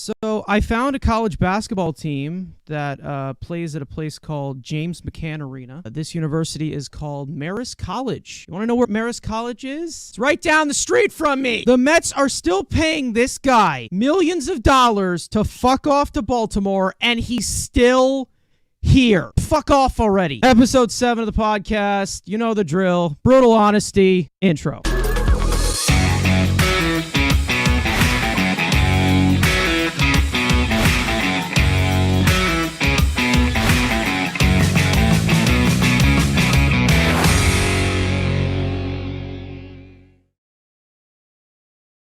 So I found a college basketball team that plays at a place called James McCann Arena. This university is called Marist College. You want to know where Marist College is? It's right down the street from me. The Mets are still paying this guy millions of dollars to fuck off to Baltimore, and he's still here. Fuck off already. Episode 7 of the podcast. You know the drill. Brutal honesty. Intro.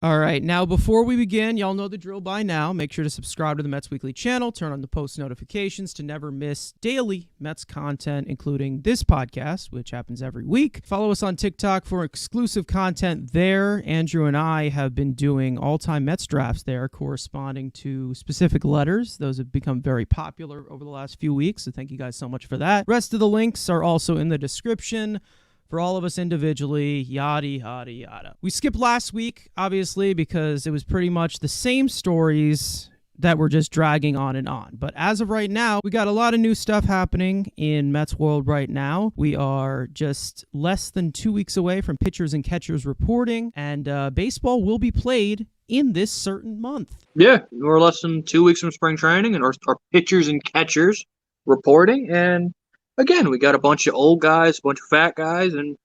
All right, now before we begin, y'all know the drill by now. Make sure to subscribe to the Mets Weekly channel, turn on the post notifications to never miss daily Mets content, including this podcast, which happens every week. Follow us on TikTok for exclusive content there. Andrew and I have been doing all-time Mets drafts there, corresponding to specific letters. Those have become very popular over the last few weeks, so thank you guys so much for that. Rest of the links are also in the description for all of us individually, yada, yada, yada. We skipped last week, obviously, because it was pretty much the same stories that were just dragging on and on. But as of right now, we got a lot of new stuff happening in Mets world right now. We are just less than 2 weeks away from pitchers and catchers reporting, and baseball will be played in this certain month. Yeah, we're less than 2 weeks from spring training, and our pitchers and catchers reporting, and again, we got a bunch of old guys, a bunch of fat guys, and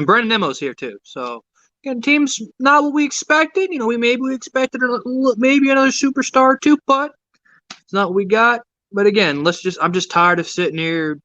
Brandon Nemo's here too. So, again, team's not what we expected. You know, we expected maybe another superstar too, but it's not what we got. But again, I'm just tired of sitting here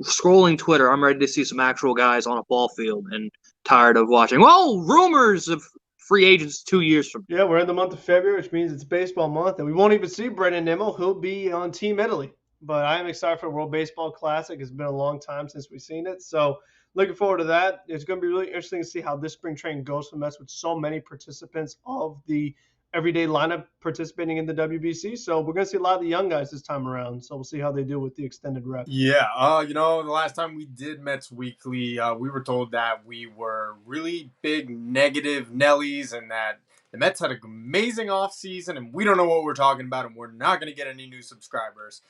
scrolling Twitter. I'm ready to see some actual guys on a ball field and tired of watching, rumors of free agents 2 years from now. Yeah, we're in the month of February, which means it's baseball month, and we won't even see Brandon Nemo. He'll be on Team Italy. But I am excited for the World Baseball Classic. It's been a long time since we've seen it. So looking forward to that. It's going to be really interesting to see how this spring training goes for the Mets with so many participants of the everyday lineup participating in the WBC. So we're going to see a lot of the young guys this time around. So we'll see how they do with the extended rep. Yeah, the last time we did Mets Weekly, we were told that we were really big negative Nellies and that the Mets had an amazing offseason and we don't know what we're talking about and we're not going to get any new subscribers.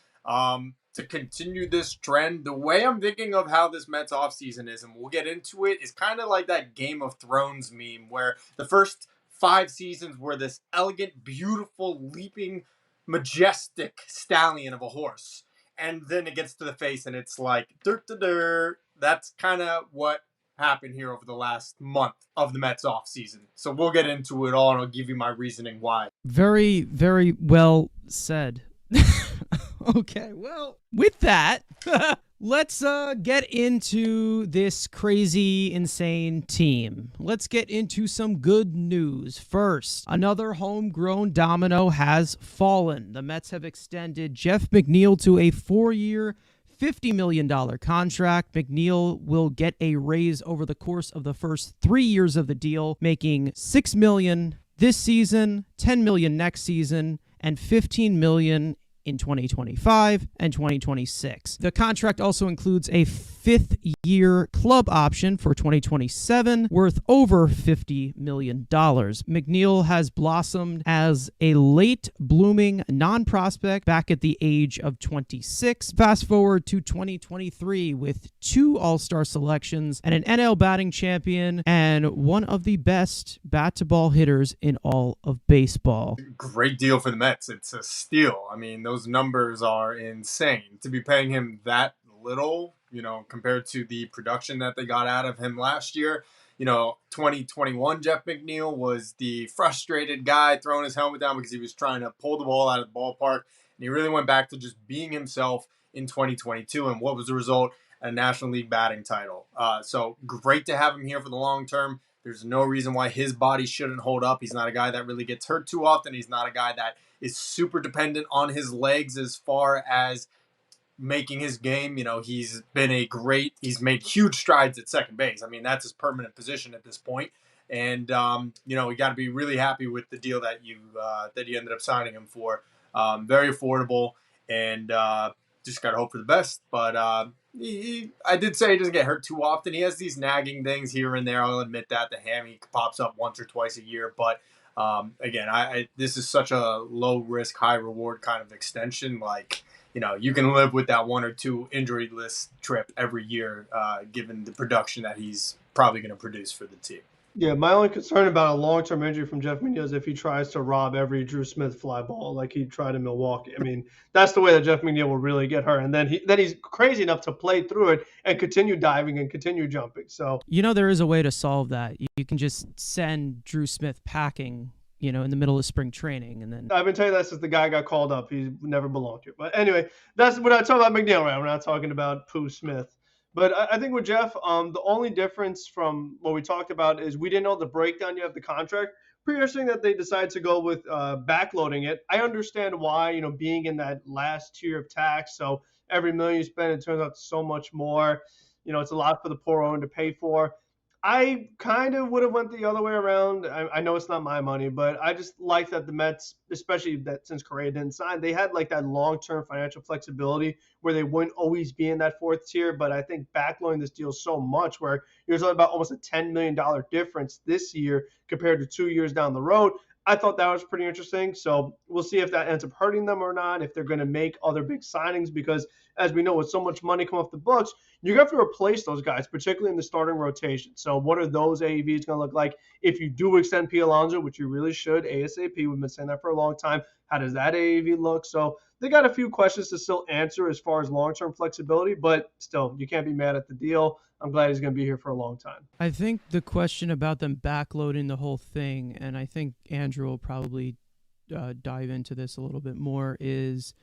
To continue this trend, the way I'm thinking of how this Mets offseason is, and we'll get into it, is kind of like that Game of Thrones meme where the first 5 seasons were this elegant, beautiful, leaping, majestic stallion of a horse. And then it gets to the face and it's like, dirt. That's kind of what happened here over the last month of the Mets offseason. So we'll get into it all and I'll give you my reasoning why. Very, very well said. Okay, well, with that, let's get into this crazy, insane team. Let's get into some good news. First, another homegrown domino has fallen. The Mets have extended Jeff McNeil to a 4-year, $50 million contract. McNeil will get a raise over the course of the first 3 years of the deal, making $6 million this season, $10 million next season, and $15 million in 2025 and 2026. The contract also includes a 5th-year club option for 2027 worth over $50 million. McNeil has blossomed as a late-blooming non-prospect back at the age of 26. Fast forward to 2023 with 2 All-Star selections and an NL batting champion and one of the best bat-to-ball hitters in all of baseball. Great deal for the Mets. It's a steal. I mean, those numbers are insane. To be paying him that little, compared to the production that they got out of him last year. 2021 Jeff McNeil was the frustrated guy throwing his helmet down because he was trying to pull the ball out of the ballpark. And he really went back to just being himself in 2022. And what was the result? A National League batting title. So great to have him here for the long term. There's no reason why his body shouldn't hold up. He's not a guy that really gets hurt too often. He's not a guy that is super dependent on his legs as far as making his game. He's made huge strides at second base. I mean, that's his permanent position at this point. And, we got to be really happy with the deal that you ended up signing him for. Very affordable and just got to hope for the best. But I did say he doesn't get hurt too often. He has these nagging things here and there. I'll admit that. The hammy pops up once or twice a year. But Again, this is such a low risk, high reward kind of extension. Like, you can live with that 1 or 2 injury list trip every year, given the production that he's probably going to produce for the team. Yeah, my only concern about a long-term injury from Jeff McNeil is if he tries to rob every Drew Smith fly ball like he tried in Milwaukee. I mean, that's the way that Jeff McNeil will really get hurt. And then he's crazy enough to play through it and continue diving and continue jumping. So there is a way to solve that. You can just send Drew Smith packing, in the middle of spring training, and then I've been telling you that since the guy got called up. He never belonged here. But anyway, we're not talking about McNeil right now. We're not talking about Pooh Smith. But I think with Jeff, the only difference from what we talked about is we didn't know the breakdown yet of the contract. Pretty interesting that they decided to go with backloading it. I understand why, being in that last tier of tax. So every million you spend, it turns out so much more. It's a lot for the poor owner to pay for. I kind of would have went the other way around. I know it's not my money, but I just like that the Mets, especially that since Correa didn't sign, they had like that long-term financial flexibility where they wouldn't always be in that 4th tier. But I think backloading this deal so much where you're talking about almost a $10 million difference this year compared to 2 years down the road. I thought that was pretty interesting. So we'll see if that ends up hurting them or not, if they're going to make other big signings, because as we know, with so much money coming off the books, you're going to have to replace those guys, particularly in the starting rotation. So what are those AAVs going to look like if you do extend P. Alonso, which you really should ASAP? We've been saying that for a long time. How does that AAV look? So they got a few questions to still answer as far as long-term flexibility, but still, you can't be mad at the deal. I'm glad he's going to be here for a long time. I think the question about them backloading the whole thing, and I think Andrew will probably dive into this a little bit more, is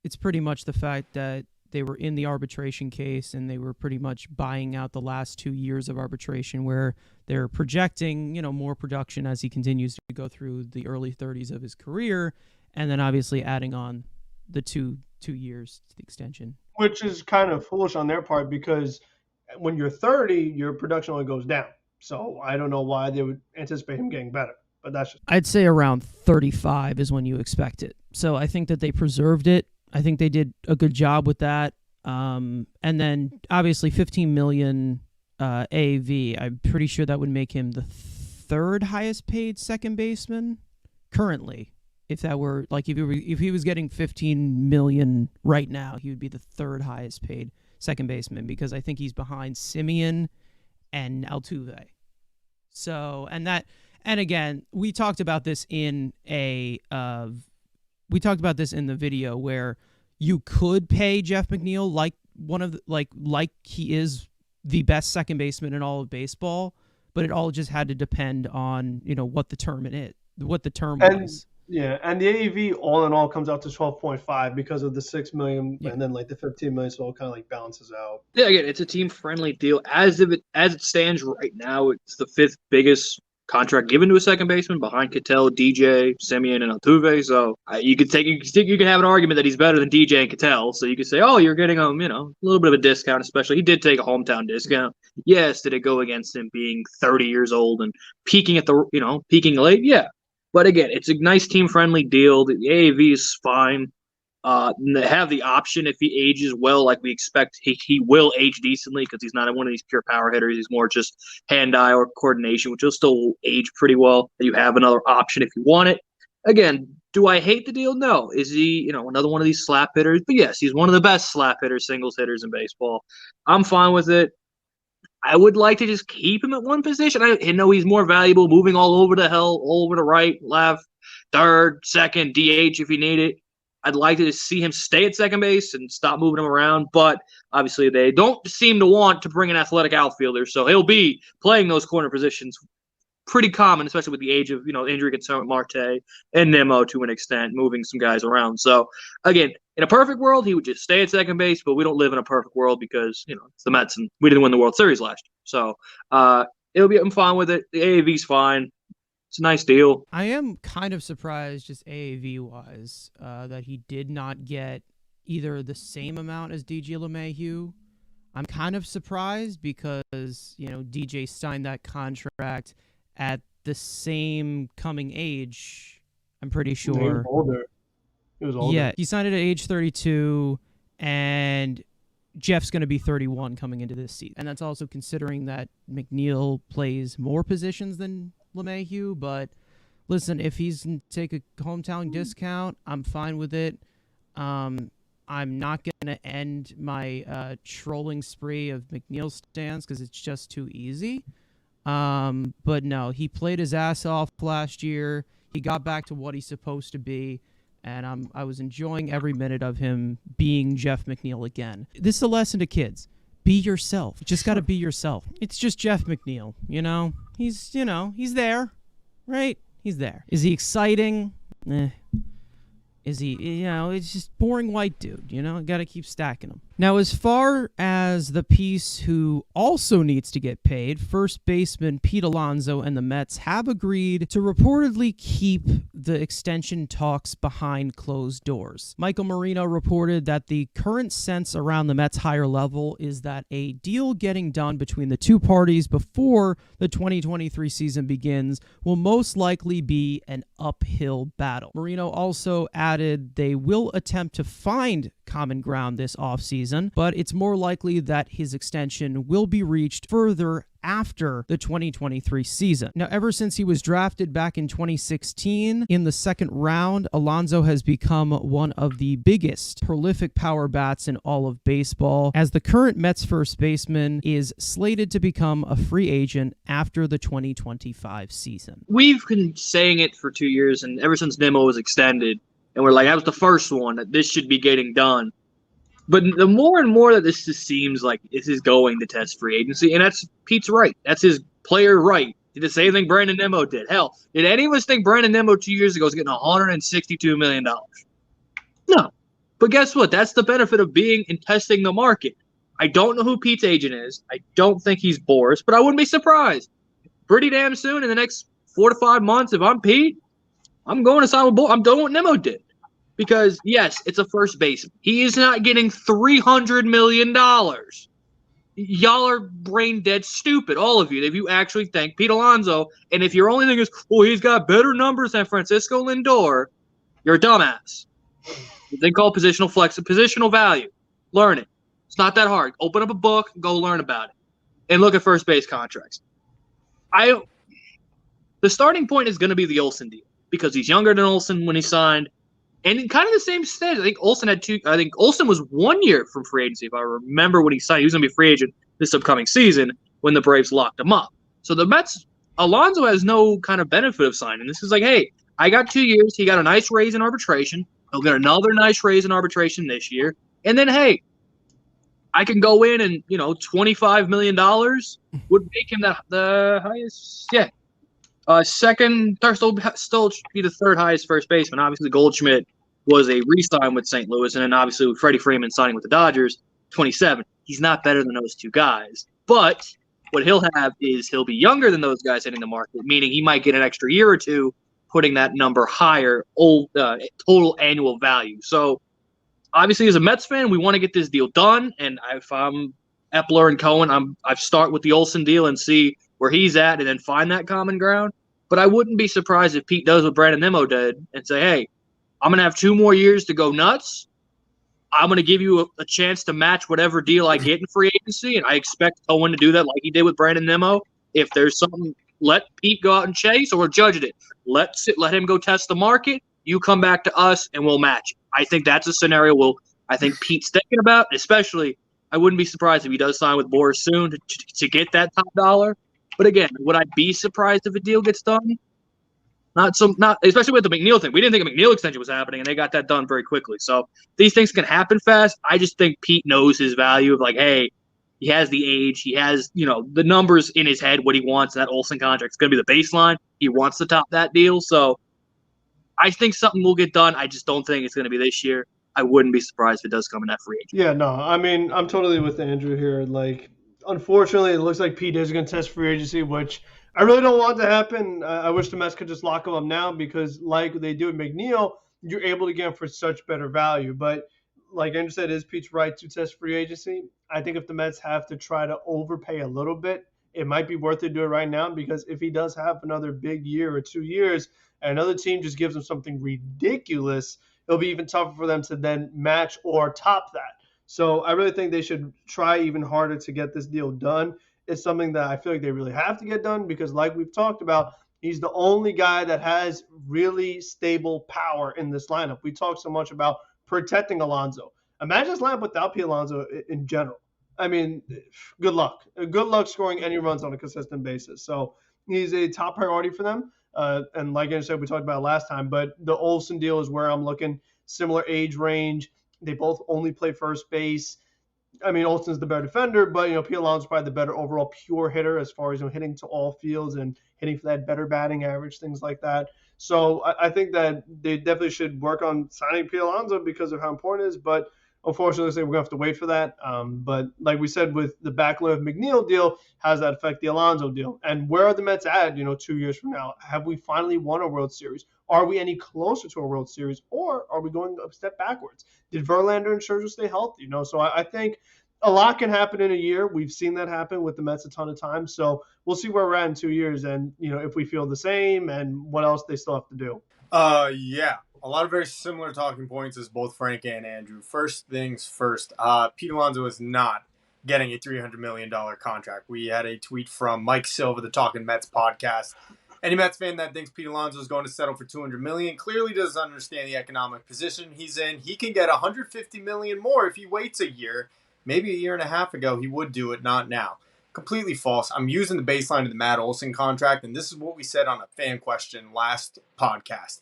it's pretty much the fact that they were in the arbitration case and they were pretty much buying out the last 2 years of arbitration, where they're projecting, more production as he continues to go through the early 30s of his career, and then obviously adding on the two years to the extension. Which is kind of foolish on their part, because when you're 30, your production only goes down. So I don't know why they would anticipate him getting better, but that's just... I'd say around 35 is when you expect it. So I think that they preserved it. I think they did a good job with that. And then obviously 15 million AAV. I'm pretty sure that would make him the 3rd highest paid second baseman currently. If that were like if he was getting 15 million right now, he would be the 3rd highest paid second baseman, because I think he's behind Simeon and Altuve. So, and again, we talked about this in the video where you could pay Jeff McNeil like like he is the best second baseman in all of baseball, but it all just had to depend on, what the term was. Yeah, and the AAV all in all comes out to 12.5 because of the 6 million and then like the 15 million, so it kind of like balances out. Yeah, again, it's a team-friendly deal. As it stands right now, it's the 5th biggest contract given to a second baseman behind Ketel, DJ, Simeon, and Altuve. So you could have an argument that he's better than DJ and Ketel. So you could say, oh, you're getting him, a little bit of a discount. Especially he did take a hometown discount. Yes, did it go against him being 30 years old and peaking late? Yeah. But again, it's a nice team-friendly deal. The AAV is fine. They have the option if he ages well, like we expect. He will age decently because he's not one of these pure power hitters. He's more just hand-eye or coordination, which will still age pretty well. You have another option if you want it. Again, do I hate the deal? No. Is he, another one of these slap hitters? But yes, he's one of the best slap hitters, singles hitters in baseball. I'm fine with it. I would like to just keep him at one position. I know he's more valuable moving all over the right, left, third, second, DH if you need it. I'd like to just see him stay at second base and stop moving him around. But obviously they don't seem to want to bring an athletic outfielder, so he'll be playing those corner positions. Pretty common, especially with the age of, injury concern with Marte and Nimmo to an extent, moving some guys around. So, again, in a perfect world, he would just stay at second base, but we don't live in a perfect world because, it's the Mets and we didn't win the World Series last year. So, I'm fine with it. The AAV's fine. It's a nice deal. I am kind of surprised, just AAV-wise, that he did not get either the same amount as DJ LeMahieu. I'm kind of surprised because, DJ signed that contract at the same coming age, I'm pretty sure. He was older. Yeah, he signed it at age 32, and Jeff's going to be 31 coming into this season. And that's also considering that McNeil plays more positions than LeMahieu, but Listen, if he's take a hometown discount, I'm fine with it. I'm not going to end my trolling spree of McNeil stands because it's just too easy. But no, he played his ass off last year. He got back to what he's supposed to be, and I was enjoying every minute of him being Jeff McNeil again. This is a lesson to kids. Be yourself. You just got to be yourself. It's just Jeff McNeil, you know? He's there, right? He's there. Is he exciting? Is he, it's just boring white dude, got to keep stacking him. Now, as far as the piece who also needs to get paid, first baseman Pete Alonso and the Mets have agreed to reportedly keep the extension talks behind closed doors. Michael Marino reported that the current sense around the Mets higher level is that a deal getting done between the two parties before the 2023 season begins will most likely be an uphill battle. Marino also added they will attempt to find common ground this offseason, but it's more likely that his extension will be reached further after the 2023 season. Now, ever since he was drafted back in 2016 in the second round, Alonso has become one of the biggest prolific power bats in all of baseball, as the current Mets first baseman is slated to become a free agent after the 2025 season. We've been saying it for 2 years, and ever since Nemo was extended, and we're like, that was the first one, that this should be getting done. But the more and more that this just seems like this is going to test free agency, and that's Pete's right. That's his player right. Did the same thing Brandon Nemo did. Hell, did any of us think Brandon Nemo 2 years ago was getting $162 million? No. But guess what? That's the benefit of being and testing the market. I don't know who Pete's agent is. I don't think he's Boris, but I wouldn't be surprised. Pretty damn soon, in the next 4 to 5 months, if I'm Pete, I'm going to sign with Boris. I'm doing what Nemo did. Because, yes, it's a first baseman. He is not getting $300 million. Y'all are brain dead stupid, all of you, if you actually think Pete Alonso, and if your only thing is, he's got better numbers than Francisco Lindor, you're a dumbass. They call positional flex, positional value. Learn it. It's not that hard. Open up a book, go learn about it, and look at first base contracts. The starting point is going to be the Olsen deal because he's younger than Olsen when he signed. And in kind of the same stage, I think Olsen had two. I think Olsen was 1 year from free agency. If I remember when he signed, he was going to be a free agent this upcoming season when the Braves locked him up. So the Mets, Alonso has no kind of benefit of signing. This is like, hey, I got 2 years. He got a nice raise in arbitration. He'll get another nice raise in arbitration this year. And then, hey, I can go in and, $25 million would make him the highest. Yeah. Second, still be the third highest first baseman. Obviously, Goldschmidt was a re-sign with St. Louis, and then obviously with Freddie Freeman signing with the Dodgers, 27. He's not better than those two guys. But what he'll have is he'll be younger than those guys hitting the market, meaning he might get an extra year or two, putting that number higher, total annual value. So obviously, as a Mets fan, we want to get this deal done. And if I'm Epler and Cohen, I start with the Olsen deal and see where he's at and then find that common ground. But I wouldn't be surprised if Pete does what Brandon Nemo did and say, hey, I'm going to have 2 more years to go nuts. I'm going to give you a chance to match whatever deal I get in free agency, and I expect Cohen to do that like he did with Brandon Nemo. If there's something, let Pete go out and chase, or judge it. Let him go test the market. You come back to us, and we'll match it. I think that's a scenario I think Pete's thinking about, especially I wouldn't be surprised if he does sign with Boris soon to get that top dollar. But again, would I be surprised if a deal gets done? Not especially with the McNeil thing. We didn't think a McNeil extension was happening, and they got that done very quickly. So these things can happen fast. I just think Pete knows his value of like, hey, he has the age, he has the numbers in his head, what he wants. That Olsen contract is going to be the baseline. He wants to top that deal. So I think something will get done. I just don't think it's going to be this year. I wouldn't be surprised if it does come in that free agent. Yeah, no, I mean, I'm totally with Andrew here. Like, unfortunately, it looks like Pete is going to test free agency, which I really don't want to happen. I wish the Mets could just lock him up now because, like they do with McNeil, you're able to get him for such better value. But like Andrew said, is Pete's right to test free agency? I think if the Mets have to try to overpay a little bit, it might be worth it to do it right now because if he does have another big year or 2 years and another team just gives him something ridiculous, it'll be even tougher for them to then match or top that. So I really think they should try even harder to get this deal done. It's something that I feel like they really have to get done because like we've talked about, He's the only guy that has really stable power in this lineup. We talk so much about protecting Alonso. Imagine this lineup without Pete Alonso in general. I mean, good luck. Good luck scoring any runs on a consistent basis. So he's a top priority for them. And like I said, we talked about it last time, but the Olsen deal is where I'm looking. Similar age range. They both only play first base. I mean, Olsen's the better defender, but Pete Alonso's probably the better overall pure hitter as far as hitting to all fields and hitting for that better batting average, things like that. So I think that they definitely should work on signing Pete Alonso because of how important it is. But unfortunately, we're gonna have to wait for that. But like we said with the backload of McNeil deal, how does that affect the Alonso deal? And where are the Mets at? 2 years from now, have we finally won a World Series? Are we any closer to a World Series, or are we going a step backwards? Did Verlander and Scherzer stay healthy? So I think a lot can happen in a year. We've seen that happen with the Mets a ton of times. So we'll see where we're at in 2 years, and if we feel the same, and what else they still have to do. Yeah, a lot of very similar talking points as both Frank and Andrew. First things first, Pete Alonso is not getting a $300 million contract. We had a tweet from Mike Silva, the Talking Mets podcast. Any Mets fan that thinks Pete Alonso is going to settle for $200 million clearly doesn't understand the economic position he's in. He can get $150 million more if he waits a year. Maybe a year and a half ago, he would do it, not now. Completely false. I'm using the baseline of the Matt Olson contract, and this is what we said on a fan question last podcast.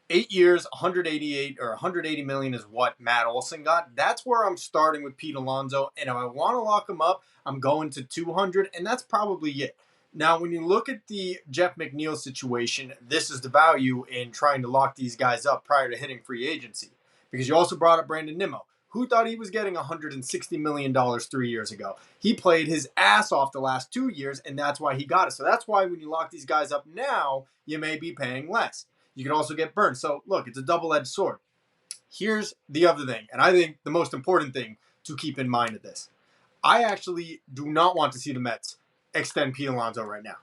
8 years, 188 or 180 million is what Matt Olson got. That's where I'm starting with Pete Alonso, and if I want to lock him up, I'm going to 200, and that's probably it. Now, when you look at the Jeff McNeil situation, this is the value in trying to lock these guys up prior to hitting free agency. Because you also brought up Brandon Nimmo. Who thought he was getting $160 million 3 years ago? He played his ass off the last 2 years, and that's why he got it. So that's why when you lock these guys up now, you may be paying less. You can also get burned. So look, it's a double-edged sword. Here's the other thing, and I think the most important thing to keep in mind of this. I actually do not want to see the Mets extend Pete Alonso right now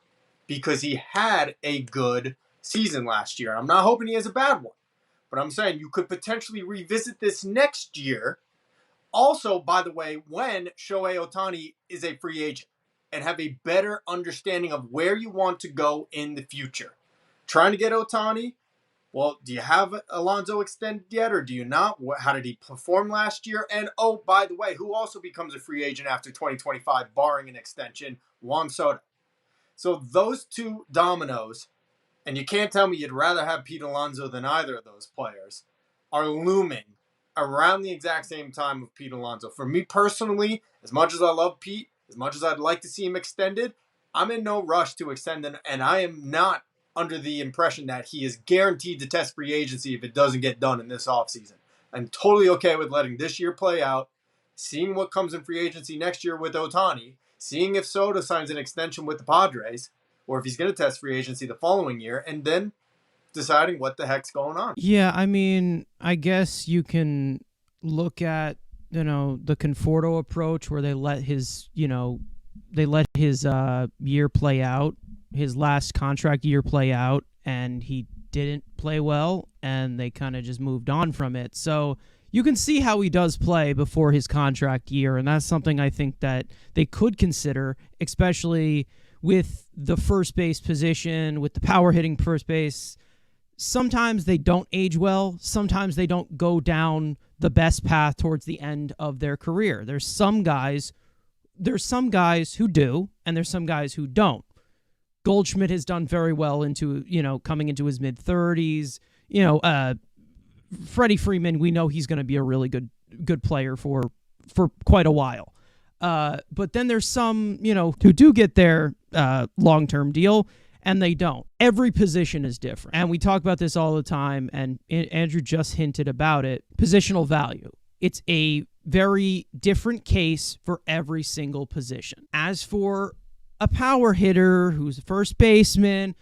because he had a good season last year. I'm not hoping he has a bad one, but I'm saying you could potentially revisit this next year. Also, by the way, when Shohei Ohtani is a free agent and have a better understanding of where you want to go in the future. Trying to get Ohtani, well, do you have Alonso extended yet or do you not? How did he perform last year? And, oh, by the way, who also becomes a free agent after 2025, barring an extension? Juan Soto. So those two dominoes, and you can't tell me you'd rather have Pete Alonso than either of those players, are looming around the exact same time of Pete Alonso. For me personally, as much as I love Pete, as much as I'd like to see him extended, I'm in no rush to extend him, and I am not under the impression that he is guaranteed to test free agency if it doesn't get done in this offseason. I'm totally okay with letting this year play out, seeing what comes in free agency next year with Ohtani, seeing if Soto signs an extension with the Padres, or if he's going to test free agency the following year, and then deciding what the heck's going on. Yeah, I mean, I guess you can look at, the Conforto approach where they let his year play out, his last contract year play out, and he didn't play well, and they kind of just moved on from it. So you can see how he does play before his contract year, and that's something I think that they could consider, especially with the first base position, with the power hitting first base. Sometimes they don't age well. Sometimes they don't go down the best path towards the end of their career. There's some guys who do, and there's some guys who don't. Goldschmidt has done very well into, coming into his mid-30s. Freddie Freeman, we know he's going to be a really good player for quite a while. But then there's some, who do get their long-term deal, and they don't. Every position is different. And we talk about this all the time, and Andrew just hinted about it. Positional value. It's a very different case for every single position. As for a power hitter who's a first baseman,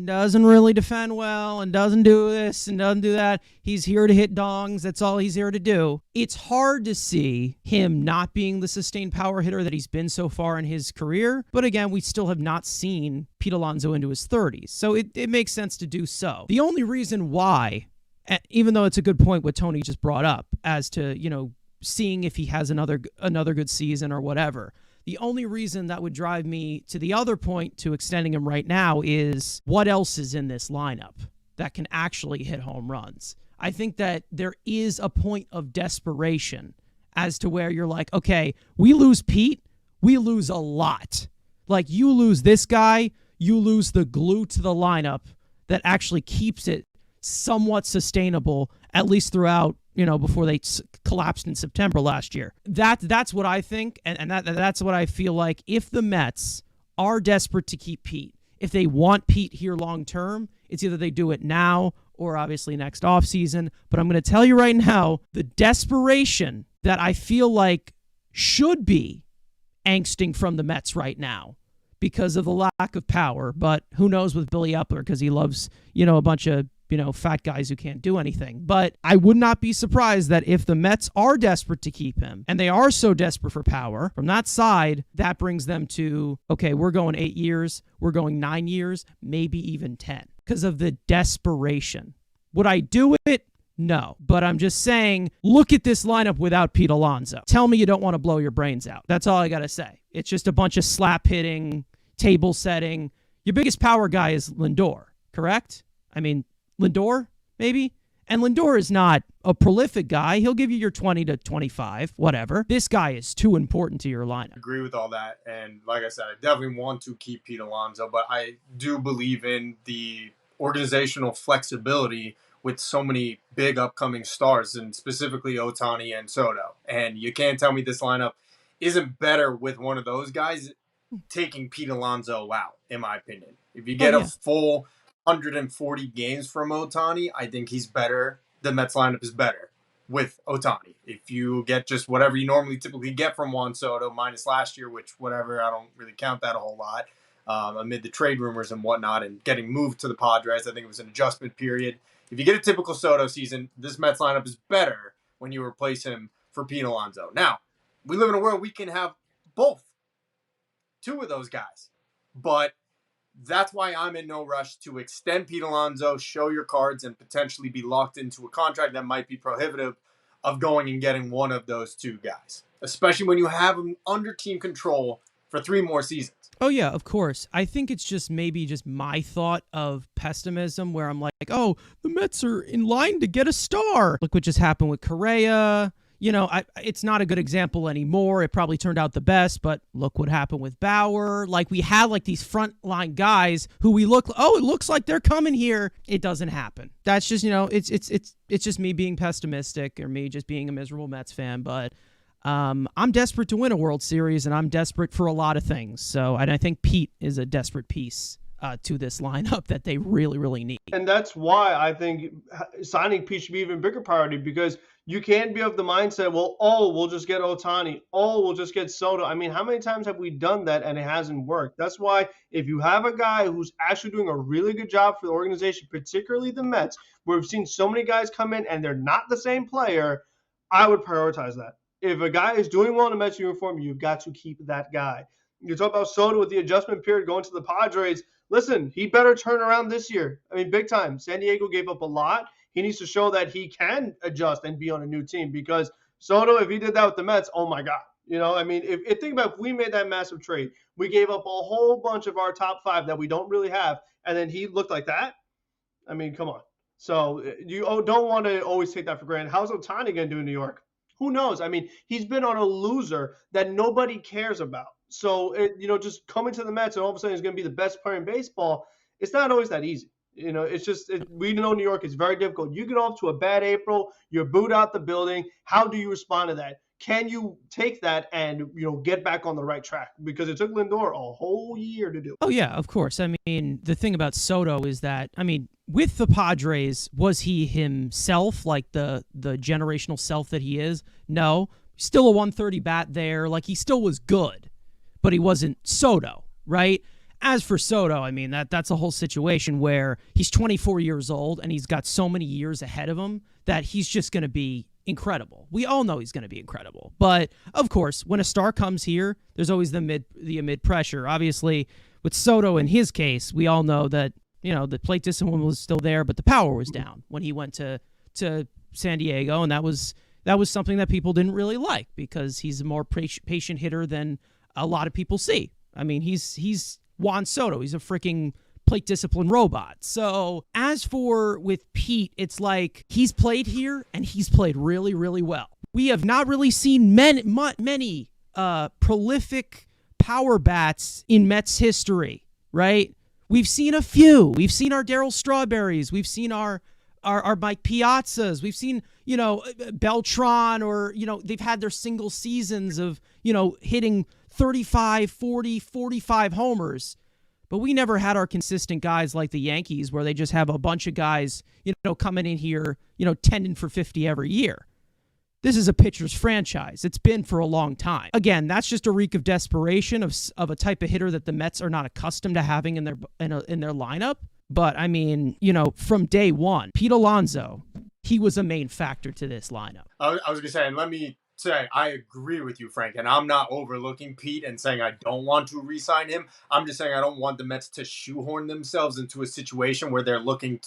doesn't really defend well and doesn't do this and doesn't do that. He's here to hit dongs. That's all he's here to do. It's hard to see him not being the sustained power hitter that he's been so far in his career. But again, we still have not seen Pete Alonso into his 30s. So it makes sense to do so. The only reason why, even though it's a good point what Tony just brought up as to, seeing if he has another good season or whatever. The only reason that would drive me to the other point to extending him right now is what else is in this lineup that can actually hit home runs. I think that there is a point of desperation as to where you're like, okay, we lose Pete, we lose a lot. Like, you lose this guy, you lose the glue to the lineup that actually keeps it somewhat sustainable, at least throughout, before they collapsed in September last year. That's what I think, and that's what I feel like. If the Mets are desperate to keep Pete, if they want Pete here long term, it's either they do it now or obviously next offseason. But I'm going to tell you right now, the desperation that I feel like should be angsting from the Mets right now because of the lack of power. But who knows with Billy Epler, because he loves, a bunch of fat guys who can't do anything. But I would not be surprised that if the Mets are desperate to keep him, and they are so desperate for power, from that side, that brings them to, okay, we're going 8 years, we're going 9 years, maybe even 10, because of the desperation. Would I do it? No. But I'm just saying, look at this lineup without Pete Alonso. Tell me you don't want to blow your brains out. That's all I got to say. It's just a bunch of slap hitting, table setting. Your biggest power guy is Lindor, correct? I mean, Lindor, maybe? And Lindor is not a prolific guy. He'll give you your 20 to 25, whatever. This guy is too important to your lineup. I agree with all that. And like I said, I definitely want to keep Pete Alonso, but I do believe in the organizational flexibility with so many big upcoming stars, and specifically Ohtani and Soto. And you can't tell me this lineup isn't better with one of those guys taking Pete Alonso out, in my opinion. If you get a full 140 games from Ohtani, I think he's better. The Mets lineup is better with Ohtani. If you get just whatever you typically get from Juan Soto, minus last year, which whatever, I don't really count that a whole lot, amid the trade rumors and whatnot and getting moved to the Padres, I think it was an adjustment period. If you get a typical Soto season, this Mets lineup is better when you replace him for Pete Alonso. Now, we live in a world we can have both. Two of those guys. But that's why I'm in no rush to extend Pete Alonso, show your cards, and potentially be locked into a contract that might be prohibitive of going and getting one of those two guys, especially when you have them under team control for 3 more seasons. Oh, yeah, of course. I think it's just my thought of pessimism where I'm like, oh, the Mets are in line to get a star. Look what just happened with Correa. It's not a good example anymore. It probably turned out the best, but look what happened with Bauer. Like, we had these frontline guys who it looks like they're coming here. It doesn't happen. That's just, it's just me being pessimistic or me just being a miserable Mets fan. But I'm desperate to win a World Series, and I'm desperate for a lot of things. And I think Pete is a desperate piece to this lineup that they really, really need. And that's why I think signing Pete should be even bigger priority, because you can't be of the mindset, we'll just get Ohtani. We'll just get Soto. I mean, how many times have we done that and it hasn't worked? That's why if you have a guy who's actually doing a really good job for the organization, particularly the Mets, where we've seen so many guys come in and they're not the same player, I would prioritize that. If a guy is doing well in a Mets uniform, you've got to keep that guy. You talk about Soto with the adjustment period going to the Padres. Listen, he better turn around this year. I mean, big time. San Diego gave up a lot. He needs to show that he can adjust and be on a new team, because Soto, if he did that with the Mets, oh my God. If think about if we made that massive trade, we gave up a whole bunch of our top 5 that we don't really have, and then he looked like that. I mean, come on. So you don't want to always take that for granted. How's Ohtani going to do in New York? Who knows? I mean, he's been on a loser that nobody cares about. So, just coming to the Mets and all of a sudden he's going to be the best player in baseball, it's not always that easy. It's just, we know New York is very difficult. You get off to a bad April, you're booed out the building. How do you respond to that? Can you take that and, get back on the right track? Because it took Lindor a whole year to do. Oh, yeah, of course. I mean, the thing about Soto is that, with the Padres, was he himself, like the generational self that he is? No. Still a 130 bat there. Like, he still was good, but he wasn't Soto, right? As for Soto, that's a whole situation where he's 24 years old and he's got so many years ahead of him that he's just going to be incredible. We all know he's going to be incredible. But, of course, when a star comes here, there's always the mid pressure. Obviously, with Soto in his case, we all know that, the plate discipline was still there, but the power was down when he went to San Diego, and that was something that people didn't really like because he's a more patient hitter than a lot of people see. I mean, he's Juan Soto. He's a freaking plate discipline robot. So as for with Pete, it's like he's played here and he's played really, really well. We have not really seen many prolific power bats in Mets history, right? We've seen a few. We've seen our Darryl Strawberries. We've seen our Mike Piazzas. We've seen, Beltran, or, they've had their single seasons of, hitting 35, 40, 45 homers. But we never had our consistent guys like the Yankees where they just have a bunch of guys, coming in here, tending for 50 every year. This is a pitcher's franchise. It's been for a long time. Again, that's just a reek of desperation of a type of hitter that the Mets are not accustomed to having in their lineup. But, I mean, from day one, Pete Alonso, he was a main factor to this lineup. I was going to say, and let me say, I agree with you, Frank, and I'm not overlooking Pete and saying I don't want to re-sign him. I'm just saying I don't want the Mets to shoehorn themselves into a situation where they're looking,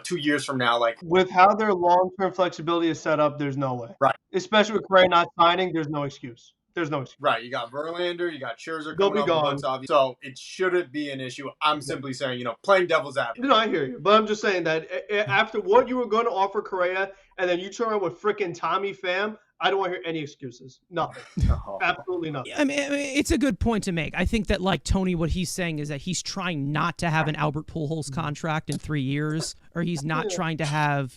2 years from now, like... With how their long-term flexibility is set up, there's no way. Right. Especially with Correa not signing, there's no excuse. There's no excuse. Right. You got Verlander, you got Scherzer They'll coming be up gone. the books, obviously. So it shouldn't be an issue. I'm simply saying, playing devil's advocate. No, I hear you. But I'm just saying that after what you were going to offer Correa, and then you turn around with freaking Tommy Pham, I don't want to hear any excuses. Nothing. Absolutely nothing. I mean, it's a good point to make. I think that, like Tony, what he's saying is that he's trying not to have an Albert Pujols contract in 3 years, or he's not trying to have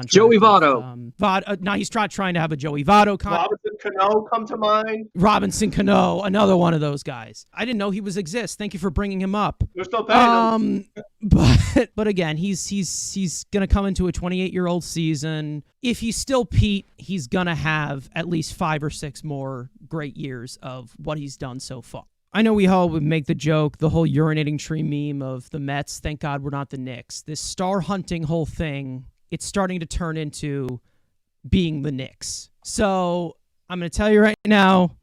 Joey Votto. No, he's trying to have a Joey Votto contract. Robinson Cano come to mind. Robinson Cano, another one of those guys. I didn't know he exists. Thank you for bringing him up. They're still paying him. But again, he's gonna come into a 28-year-old season. If he's still Pete, he's gonna have at least 5 or 6 more great years of what he's done so far. I know we all would make the joke, the whole urinating tree meme of the Mets. Thank God we're not the Knicks. This star hunting whole thing, it's starting to turn into being the Knicks. So I'm gonna tell you right now,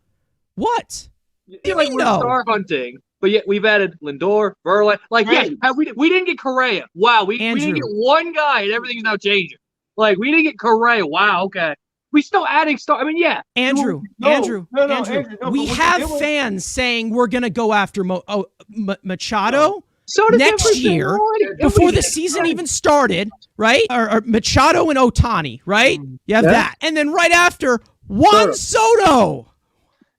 what? Yeah, like we're star hunting. But yet we've added Lindor, Verlander. Like, right. Yeah, we didn't get Correa. Wow, we didn't get one guy, and everything's now changing. Like, we didn't get Correa. Wow, okay. We still adding star. I mean, yeah. Andrew, we have fans saying we're going to go after Machado next year before the season even started, right? Or Machado and Ohtani, right? You have that. And then right after, Juan Soto.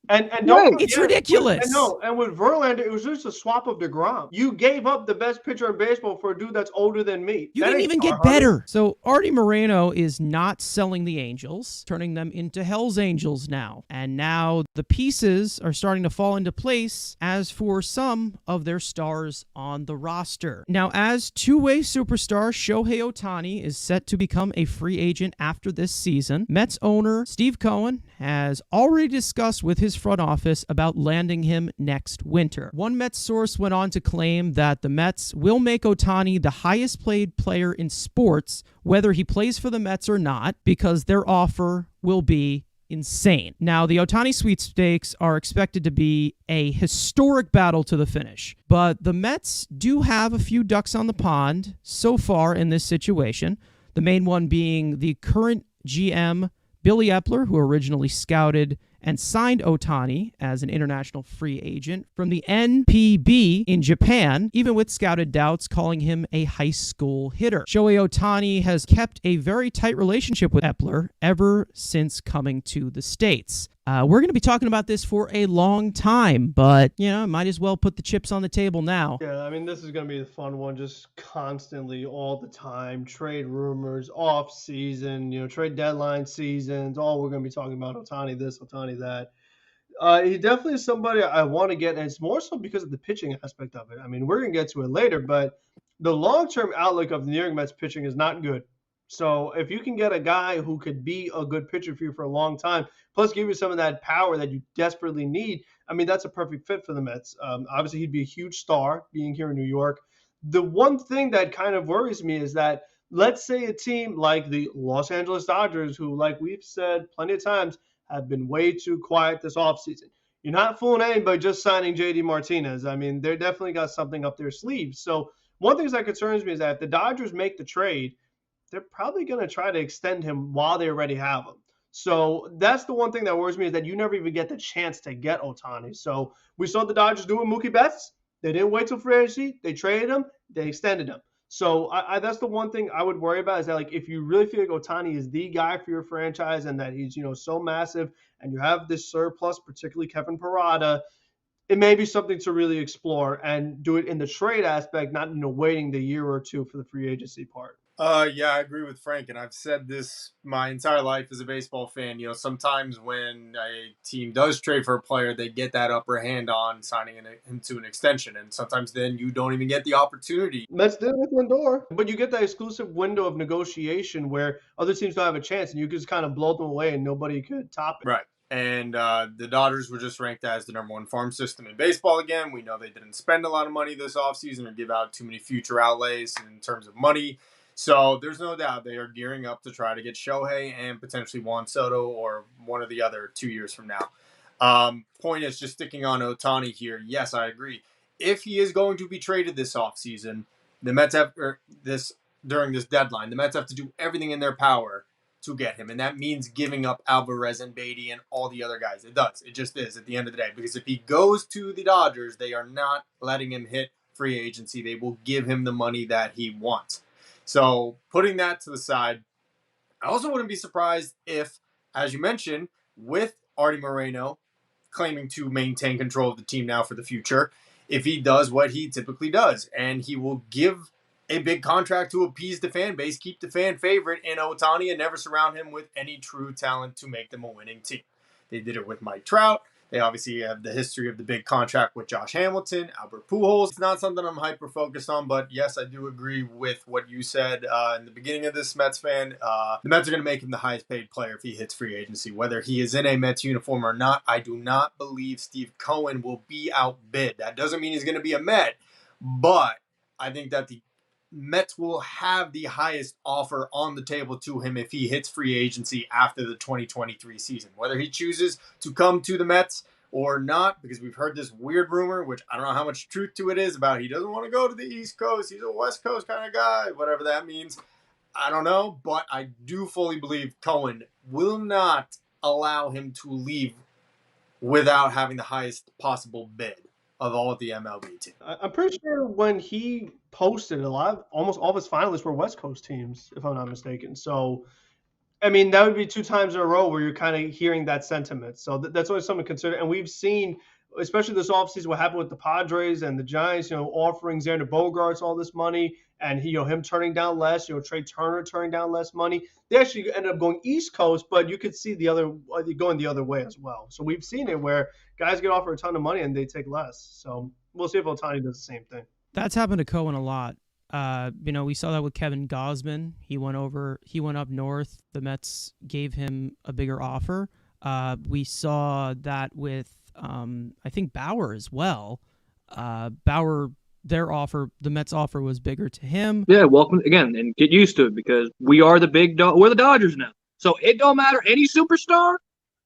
And don't it's ridiculous. And with Verlander, it was just a swap of deGrom. You gave up the best pitcher in baseball for a dude that's older than me. You didn't even get better. So Artie Moreno is not selling the Angels, turning them into Hell's Angels now. And now the pieces are starting to fall into place as for some of their stars on the roster. Now, as two-way superstar Shohei Ohtani is set to become a free agent after this season, Mets owner Steve Cohen has already discussed with his front office about landing him next winter. One Mets source went on to claim that the Mets will make Ohtani the highest paid player in sports, whether he plays for the Mets or not, because their offer will be insane. Now, the Ohtani sweepstakes are expected to be a historic battle to the finish, but the Mets do have a few ducks on the pond so far in this situation, the main one being the current GM, Billy Epler, who originally scouted and signed Ohtani as an international free agent from the NPB in Japan, even with scouted doubts calling him a high school hitter. Shohei Ohtani has kept a very tight relationship with Epler ever since coming to the States. We're going to be talking about this for a long time, but, might as well put the chips on the table now. Yeah, I mean, this is going to be the fun one, just constantly, all the time, trade rumors, off season, trade deadline seasons, all we're going to be talking about Ohtani this, Ohtani that. He definitely is somebody I want to get, and it's more so because of the pitching aspect of it. I mean, we're going to get to it later, but the long-term outlook of the New York Mets pitching is not good. So if you can get a guy who could be a good pitcher for you for a long time, plus give you some of that power that you desperately need, I mean, that's a perfect fit for the Mets. Obviously, he'd be a huge star being here in New York. The one thing that kind of worries me is that, let's say a team like the Los Angeles Dodgers, who, like we've said plenty of times, have been way too quiet this offseason. You're not fooling anybody just signing JD Martinez. I mean, they're definitely got something up their sleeves. So one thing that concerns me is that if the Dodgers make the trade, they're probably going to try to extend him while they already have him. So that's the one thing that worries me, is that you never even get the chance to get Ohtani. So we saw the Dodgers do with Mookie Betts. They didn't wait till free agency. They traded him. They extended him. So that's the one thing I would worry about, is that, like, if you really feel like Ohtani is the guy for your franchise and that he's, so massive, and you have this surplus, particularly Kevin Parada, it may be something to really explore and do it in the trade aspect, not, waiting the year or two for the free agency part. Yeah, I agree with Frank, and I've said this my entire life as a baseball fan. Sometimes when a team does trade for a player, they get that upper hand on signing him to an extension, and sometimes then you don't even get the opportunity. Mets did it with Lindor, but you get that exclusive window of negotiation where other teams don't have a chance, and you can just kind of blow them away, and nobody could top it. Right. And the Dodgers were just ranked as the #1 farm system in baseball again. We know they didn't spend a lot of money this offseason or give out too many future outlays in terms of money. So there's no doubt they are gearing up to try to get Shohei and potentially Juan Soto or one or the other 2 years from now. Point is, just sticking on Ohtani here. Yes, I agree. If he is going to be traded this offseason, the Mets have during this deadline, the Mets have to do everything in their power to get him, and that means giving up Alvarez and Beatty and all the other guys. It does. It just is at the end of the day, because if he goes to the Dodgers, they are not letting him hit free agency. They will give him the money that he wants. So putting that to the side, I also wouldn't be surprised if, as you mentioned, with Artie Moreno claiming to maintain control of the team now for the future, if he does what he typically does, and he will give a big contract to appease the fan base, keep the fan favorite in Ohtani, and never surround him with any true talent to make them a winning team. They did it with Mike Trout. They obviously have the history of the big contract with Josh Hamilton, Albert Pujols. It's not something I'm hyper-focused on, but yes, I do agree with what you said in the beginning of this Mets fan. The Mets are going to make him the highest-paid player if he hits free agency. Whether he is in a Mets uniform or not, I do not believe Steve Cohen will be outbid. That doesn't mean he's going to be a Met, but I think that the Mets will have the highest offer on the table to him if he hits free agency after the 2023 season. Whether he chooses to come to the Mets or not, because we've heard this weird rumor, which I don't know how much truth to it is, about he doesn't want to go to the East Coast. He's a West Coast kind of guy, whatever that means. I don't know, but I do fully believe Cohen will not allow him to leave without having the highest possible bid of all of the MLB teams. I'm pretty sure when he posted, almost all of his finalists were West Coast teams, if I'm not mistaken. So, I mean, that would be 2 times in a row where you're kind of hearing that sentiment. So that's always something to consider. And we've seen, especially this offseason, what happened with the Padres and the Giants, offering Xander Bogaerts all this money, and him turning down less, Trey Turner turning down less money. They actually ended up going East Coast, but you could see going the other way as well. So we've seen it where guys get offered a ton of money and they take less. So we'll see if Ohtani does the same thing. That's happened to Cohen a lot. We saw that with Kevin Gausman. He went up north. The Mets gave him a bigger offer. We saw that with, I think, Bauer as well. Bauer, the Mets offer was bigger to him. Yeah, welcome again, and get used to it, because we are the big dog. We're the Dodgers now, so it don't matter any superstar.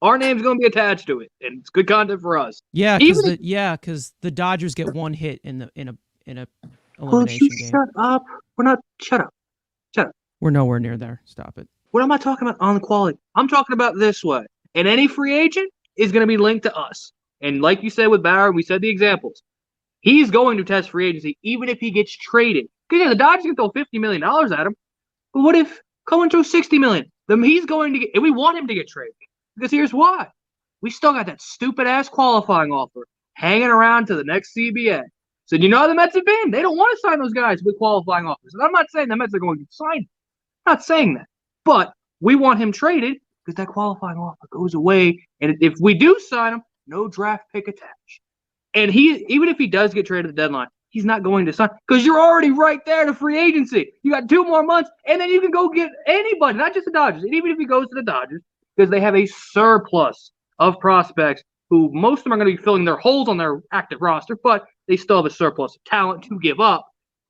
Our name's going to be attached to it, and it's good content for us. Yeah, because the Dodgers get one hit in a elimination game. Shut up. Shut up. We're nowhere near there. Stop it. What am I talking about on the quality? I'm talking about this way. And any free agent is going to be linked to us. And like you said with Bauer, we said the examples. He's going to test free agency even if he gets traded. Because the Dodgers can throw $50 million at him. But what if Cohen throws $60 million? Then he's going to get, and we want him to get traded. Because here's why. We still got that stupid-ass qualifying offer hanging around to the next CBA. So you know how the Mets have been. They don't want to sign those guys with qualifying offers. And I'm not saying the Mets are going to sign him. I'm not saying that. But we want him traded because that qualifying offer goes away. And if we do sign him, no draft pick attached. And even if he does get traded at the deadline, he's not going to sign because you're already right there to free agency. You got 2 more months, and then you can go get anybody, not just the Dodgers. And even if he goes to the Dodgers, because they have a surplus of prospects who most of them are going to be filling their holes on their active roster, but they still have a surplus of talent to give up.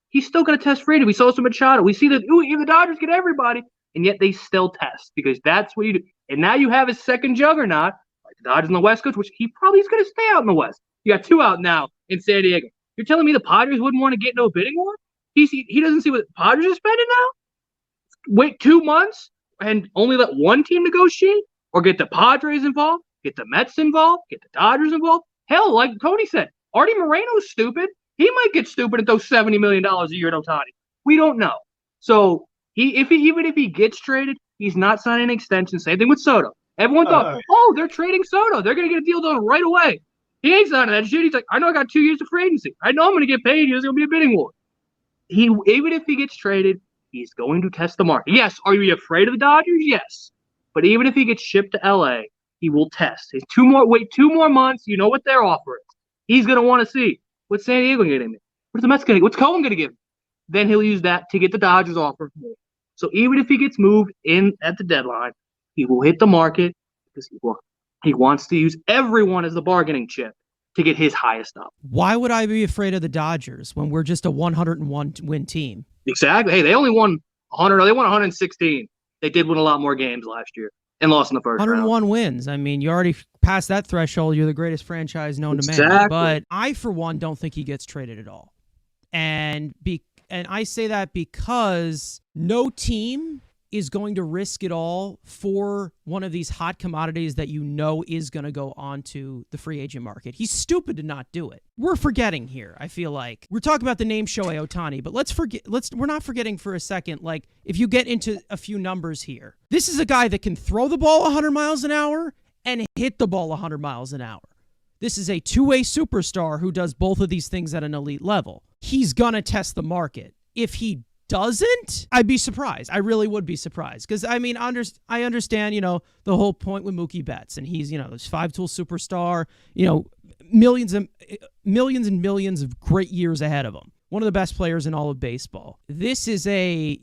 He's still going to test free agency. We saw some Machado. We see that the Dodgers get everybody, and yet they still test because that's what you do. And now you have a second juggernaut, like the Dodgers in the West Coast, which he probably is going to stay out in the West. You got 2 out now in San Diego. You're telling me the Padres wouldn't want to get into a bidding war? He doesn't see what the Padres are spending now? Wait 2 months and only let one team negotiate? or get the Padres involved, get the Mets involved, get the Dodgers involved. Hell, like Tony said, Artie Moreno's stupid. He might get stupid and throw $70 million a year at Ohtani. We don't know. So even if he gets traded, he's not signing an extension. Same thing with Soto. Everyone thought, they're trading Soto. They're going to get a deal done right away. He ain't signing that shit. He's like, I know I got 2 years of free agency. I know I'm going to get paid. There's going to be a bidding war. Even if he gets traded, he's going to test the market. Yes. Are you afraid of the Dodgers? Yes. But even if he gets shipped to LA, he will test. Wait 2 more months. You know what their offer is. He's going to want to see what's San Diego going to get him. What's the Mets going to get? What's Cohen going to give him? Then he'll use that to get the Dodgers offer. So even if he gets moved in at the deadline, he will hit the market because he wants to use everyone as the bargaining chip to get his highest up. Why would I be afraid of the Dodgers when we're just a 101 win team? Exactly. Hey, they only won 100. They won 116. They did win a lot more games last year and lost in the first 101 round. wins. I mean, you already passed that threshold. You're the greatest franchise known to man. But I, for one, don't think he gets traded at all. And I say that because no team is going to risk it all for one of these hot commodities that you know is going to go onto the free agent market. He's stupid to not do it. We're forgetting here, I feel like. We're talking about the name Shohei Ohtani, but we're not forgetting for a second, like, if you get into a few numbers here. This is a guy that can throw the ball 100 miles an hour and hit the ball 100 miles an hour. This is a two-way superstar who does both of these things at an elite level. He's going to test the market. If he doesn't, I'd be surprised. I really would be surprised. Because, I mean, I understand, the whole point with Mookie Betts. And he's, this 5-tool superstar, millions and millions of great years ahead of him. One of the best players in all of baseball. This is a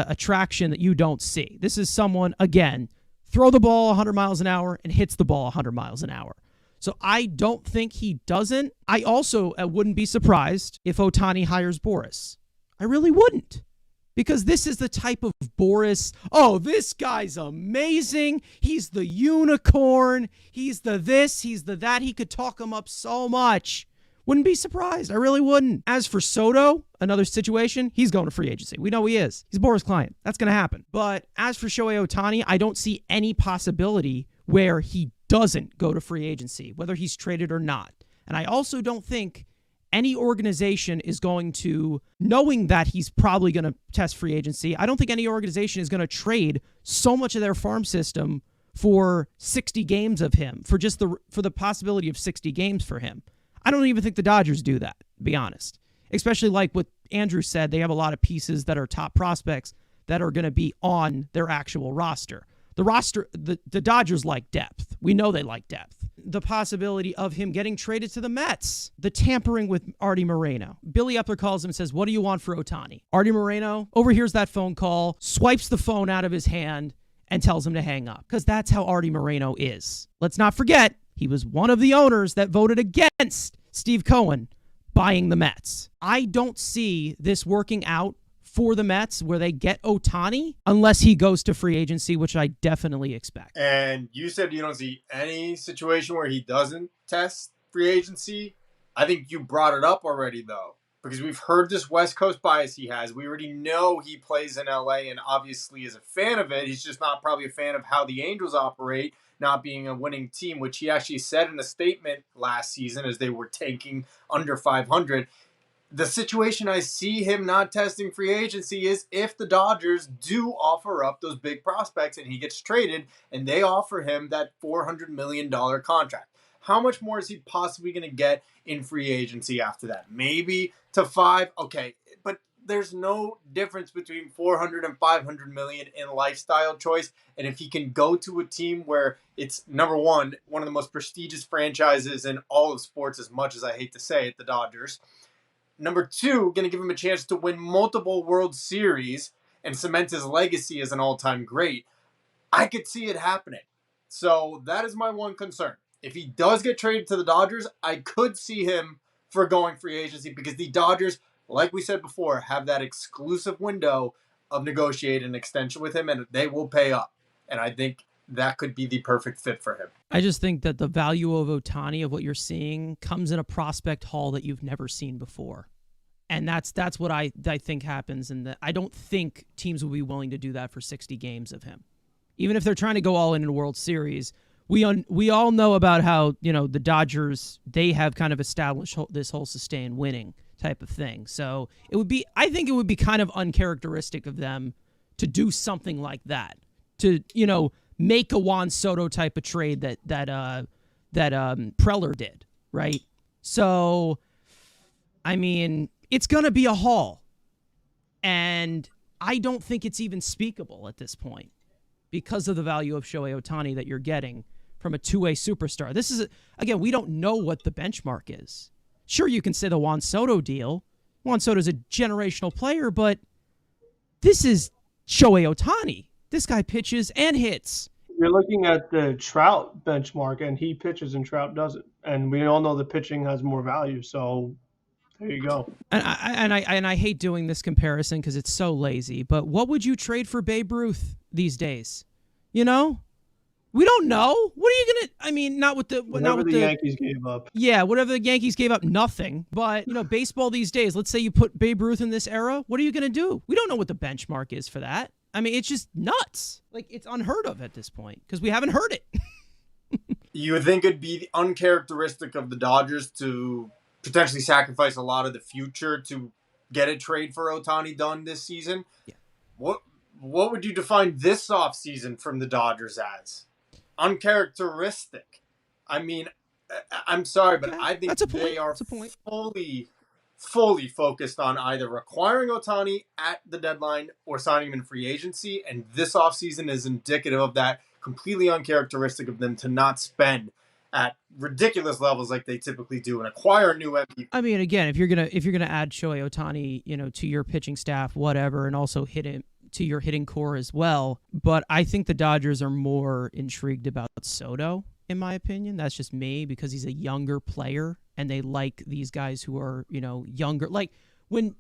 attraction that you don't see. This is someone, again, throw the ball 100 miles an hour and hits the ball 100 miles an hour. So I don't think he doesn't. I also wouldn't be surprised if Ohtani hires Boris. I really wouldn't. Because this is the type of Boris, this guy's amazing. He's the unicorn. He's the this, he's the that. He could talk him up so much. Wouldn't be surprised. I really wouldn't. As for Soto, another situation, he's going to free agency. We know he is. He's Boris' client. That's going to happen. But as for Shohei Ohtani, I don't see any possibility where he doesn't go to free agency, whether he's traded or not. And I also don't think any organization is going to, knowing that he's probably going to test free agency, I don't think any organization is going to trade so much of their farm system for 60 games of him, for the possibility of 60 games for him. I don't even think the Dodgers do that, to be honest. Especially like what Andrew said, they have a lot of pieces that are top prospects that are going to be on their actual roster. The Dodgers like depth. We know they like depth. The possibility of him getting traded to the Mets. The tampering with Artie Moreno. Billy Epler calls him and says, what do you want for Ohtani? Artie Moreno overhears that phone call, swipes the phone out of his hand, and tells him to hang up. Because that's how Artie Moreno is. Let's not forget, he was one of the owners that voted against Steve Cohen buying the Mets. I don't see this working out for the Mets where they get Ohtani unless he goes to free agency, which I definitely expect. And you said you don't see any situation where he doesn't test free agency. I think you brought it up already, though, because we've heard this West Coast bias he has. We already know he plays in LA and obviously is a fan of it. He's just not probably a fan of how the Angels operate, not being a winning team, which he actually said in a statement last season as they were tanking under 500. The situation I see him not testing free agency is if the Dodgers do offer up those big prospects and he gets traded and they offer him that $400 million contract. How much more is he possibly going to get in free agency after that? Maybe to 5. Okay, but there's no difference between 400 and 500 million in lifestyle choice. And if he can go to a team where it's, number one of the most prestigious franchises in all of sports, as much as I hate to say it, the Dodgers. Number 2, going to give him a chance to win multiple World Series and cement his legacy as an all-time great. I could see it happening. So that is my one concern. If he does get traded to the Dodgers, I could see him forgoing free agency because the Dodgers, like we said before, have that exclusive window of negotiating an extension with him, and they will pay up. And I think that could be the perfect fit for him. I just think that the value of Ohtani, of what you're seeing, comes in a prospect haul that you've never seen before. And that's what I think happens. And I don't think teams will be willing to do that for 60 games of him. Even if they're trying to go all in a World Series, we all know about how, the Dodgers, they have kind of established this whole sustained winning type of thing. So I think it would be kind of uncharacteristic of them to do something like that, to, make a Juan Soto type of trade that Preller did, right? So, I mean, it's going to be a haul. And I don't think it's even speakable at this point because of the value of Shohei Ohtani that you're getting from a two-way superstar. This is, again, we don't know what the benchmark is. Sure, you can say the Juan Soto deal. Juan Soto's a generational player, but this is Shohei Ohtani. This guy pitches and hits. You're looking at the Trout benchmark, and he pitches and Trout doesn't. And we all know the pitching has more value, so there you go. And I hate doing this comparison because it's so lazy, but what would you trade for Babe Ruth these days? We don't know. What are you gonna? I mean, Whatever the Yankees gave up. Yeah, whatever the Yankees gave up, nothing. But baseball these days. Let's say you put Babe Ruth in this era. What are you gonna do? We don't know what the benchmark is for that. I mean, it's just nuts. Like, it's unheard of at this point because we haven't heard it. You would think it'd be uncharacteristic of the Dodgers to potentially sacrifice a lot of the future to get a trade for Ohtani done this season. Yeah. What would you define this offseason from the Dodgers as? Uncharacteristic. I mean, I'm sorry, but I think they are fully focused on either acquiring Ohtani at the deadline or signing him in free agency, and this offseason is indicative of that. Completely uncharacteristic of them to not spend at ridiculous levels like they typically do and acquire a new MVP. I mean, again, if you're gonna add Shohei Ohtani, to your pitching staff, whatever, and also hit him to your hitting core as well. But I think the Dodgers are more intrigued about Soto, in my opinion. That's just me, because he's a younger player and they like these guys who are, younger. Like when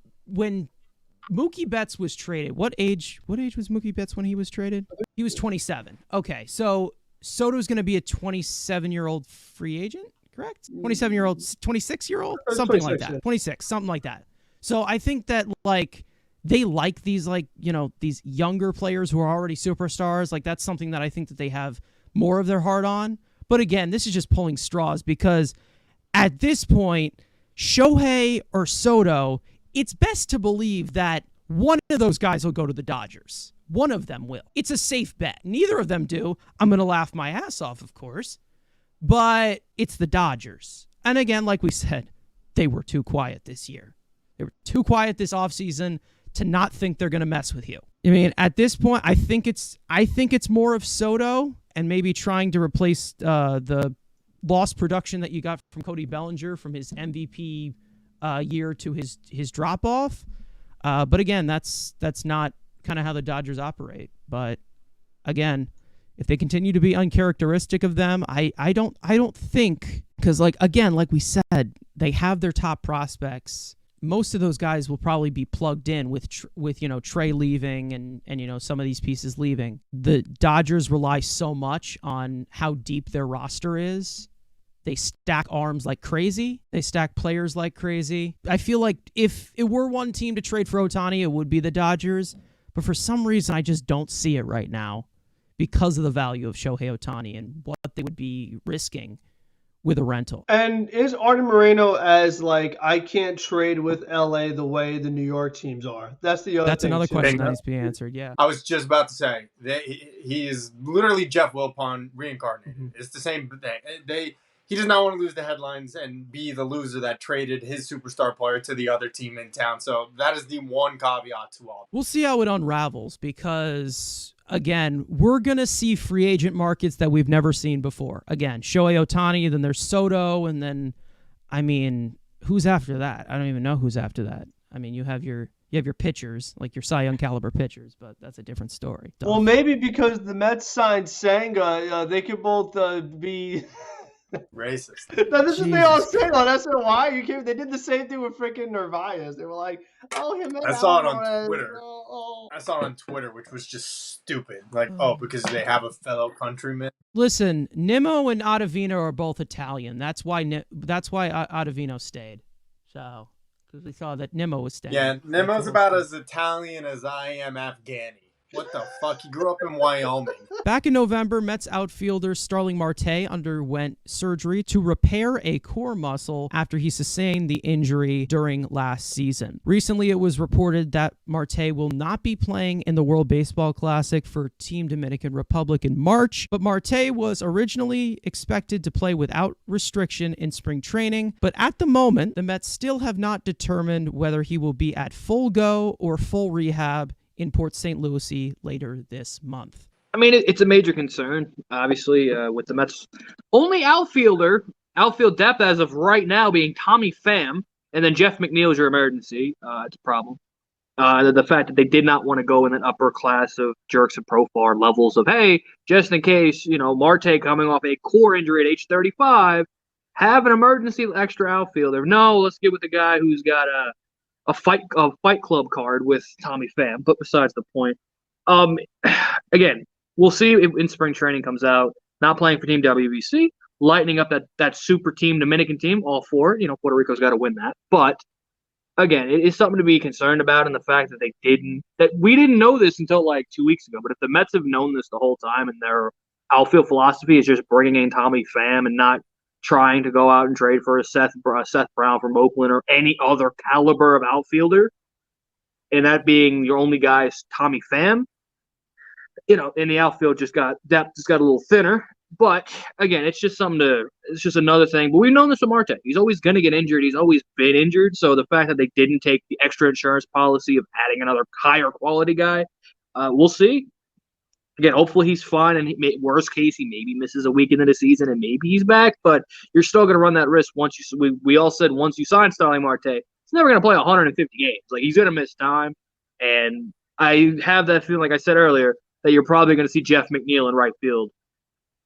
Mookie Betts was traded, what age was Mookie Betts when he was traded? He was 27. Okay, so Soto's going to be a 27-year-old free agent, correct? 27-year-old, 26-year-old, something like that. 26, something like that. So I think that they like these these younger players who are already superstars. Like, that's something that I think that they have more of their heart on. But again, this is just pulling straws because at this point, Shohei or Soto, it's best to believe that one of those guys will go to the Dodgers. One of them will. It's a safe bet. Neither of them do. I'm going to laugh my ass off, of course. But it's the Dodgers. And again, like we said, they were too quiet this year. They were too quiet this offseason to not think they're going to mess with you. I mean, at this point, I think it's more of Soto and maybe trying to replace the lost production that you got from Cody Bellinger from his MVP year to his drop-off. But again, that's not kind of how the Dodgers operate. But again, if they continue to be uncharacteristic of them, I don't think, because like we said, they have their top prospects. Most of those guys will probably be plugged in with Trey leaving and some of these pieces leaving. The Dodgers rely so much on how deep their roster is. They stack arms like crazy. They stack players like crazy. I feel like if it were one team to trade for Ohtani, it would be the Dodgers. But for some reason, I just don't see it right now because of the value of Shohei Ohtani and what they would be risking with a rental. And is Artie Moreno as I can't trade with LA the way the New York teams are? That's the other. That's thing another too. question that needs to be answered. Yeah, I was just about to say that he is literally Jeff Wilpon reincarnated. Mm-hmm. It's the same thing. He does not want to lose the headlines and be the loser that traded his superstar player to the other team in town. So that is the one caveat to all. We'll see how it unravels because, again, we're going to see free agent markets that we've never seen before. Again, Shohei Ohtani, then there's Soto, and then, I mean, who's after that? I don't even know who's after that. I mean, you have your pitchers, like your Cy Young caliber pitchers, but that's a different story. Well, maybe because the Mets signed Senga, they could both be... racist. No, this is what they all say. That's why they did the same thing with freaking Narvaez. They were like, "Oh, him." I saw it on Twitter. I saw it on Twitter, which was just stupid. Because they have a fellow countryman. Listen, Nimmo and Ottavino are both Italian. That's why Ottavino stayed. So, because we saw that Nimmo was staying. Yeah, Nimmo's about as Italian as I am Afghani. What the fuck? He grew up in Wyoming. Back in November, Mets outfielder Starling Marte underwent surgery to repair a core muscle after he sustained the injury during last season. Recently, it was reported that Marte will not be playing in the World Baseball Classic for Team Dominican Republic in March, but Marte was originally expected to play without restriction in spring training. But at the moment, the Mets still have not determined whether he will be at full go or full rehab in Port St. Lucie later this month. I mean, it's a major concern, obviously, with the Mets' only outfield depth as of right now being Tommy Pham, and then Jeff McNeil is your emergency. It's a problem. The fact that they did not want to go in an upper class of Jerks and Profar levels of, hey, just in case, Marte coming off a core injury at age 35, have an emergency extra outfielder. No, let's get with the guy who's got a fight club card with Tommy Pham. But besides the point, again, we'll see if in spring training comes out, not playing for Team WBC, lightening up that super team, Dominican team, all four. Puerto Rico's got to win that. But again, it's something to be concerned about, and the fact that we didn't know this until like 2 weeks ago. But if the Mets have known this the whole time, and their outfield philosophy is just bringing in Tommy Pham and not trying to go out and trade for a Seth Brown from Oakland or any other caliber of outfielder, and that being your only guy is Tommy Pham, in the outfield depth just got a little thinner. But again, it's just another thing. But we've known this with Marte. He's always going to get injured. He's always been injured. So the fact that they didn't take the extra insurance policy of adding another higher quality guy, we'll see. Again, hopefully he's fine. And worst case, he maybe misses a week into the season and maybe he's back. But you're still going to run that risk once we all said once you sign Starling Marte, he's never going to play 150 games. Like, he's going to miss time. And I have that feeling, like I said earlier, that you're probably going to see Jeff McNeil in right field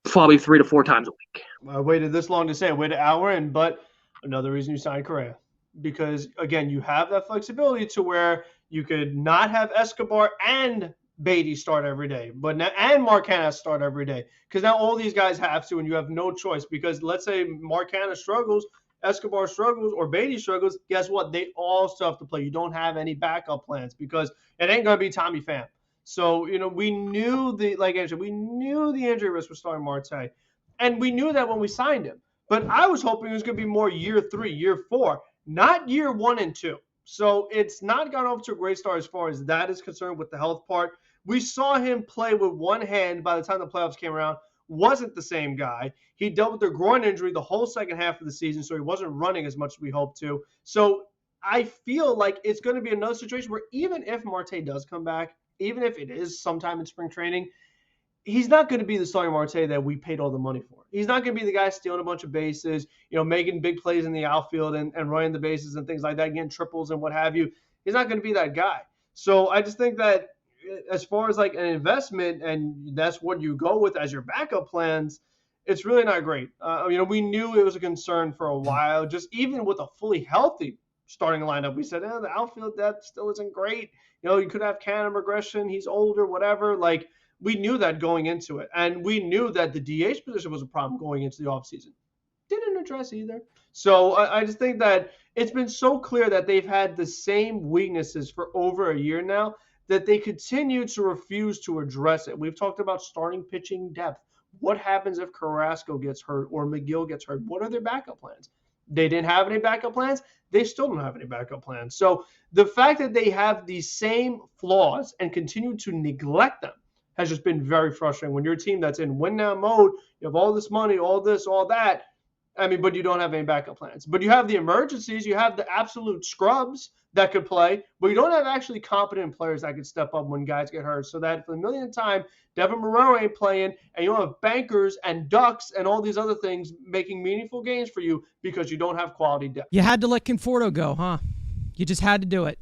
probably 3 to 4 times a week. I waited this long to say it. Waited an hour in, but another reason you signed Correa. Because, again, you have that flexibility to where you could not have Escobar and Beatty start every day, but now, and Marcana start every day. Because now all these guys have to, and you have no choice. Because let's say Marcana struggles, Escobar struggles, or Beatty struggles, guess what? They all still have to play. You don't have any backup plans because it ain't going to be Tommy Pham. So, we knew we knew the injury risk was Starling Marte. And we knew that when we signed him. But I was hoping it was going to be more year 3, year 4, not year 1 and 2. So it's not gone off to a great start as far as that is concerned with the health part. We saw him play with one hand by the time the playoffs came around. Wasn't the same guy. He dealt with a groin injury the whole second half of the season, so he wasn't running as much as we hoped to. So I feel like it's going to be another situation where even if Marte does come back, even if it is sometime in spring training, he's not going to be the Starling Marte that we paid all the money for. He's not going to be the guy stealing a bunch of bases, making big plays in the outfield and running the bases and things like that, getting triples and what have you. He's not going to be that guy. So I just think that as far as like an investment, and that's what you go with as your backup plans, it's really not great. We knew it was a concern for a while, just even with a fully healthy starting lineup. We said, the outfield depth still isn't great. You could have Cannon regression. He's older, whatever. Like, we knew that going into it. And we knew that the DH position was a problem going into the offseason. Didn't address either. So I just think that it's been so clear that they've had the same weaknesses for over a year now that they continue to refuse to address it. We've talked about starting pitching depth. What happens if Carrasco gets hurt or McGill gets hurt? What are their backup plans? They didn't have any backup plans. They still don't have any backup plans. So the fact that they have these same flaws and continue to neglect them has just been very frustrating. When you're a team that's in win now mode, you have all this money, all this, all that, but you don't have any backup plans. But you have the emergencies, you have the absolute scrubs that could play, but you don't have actually competent players that could step up when guys get hurt. So that for the millionth time, Devin Marrero ain't playing, and you don't have bankers and ducks and all these other things making meaningful games for you because you don't have quality depth. You had to let Conforto go, huh? You just had to do it.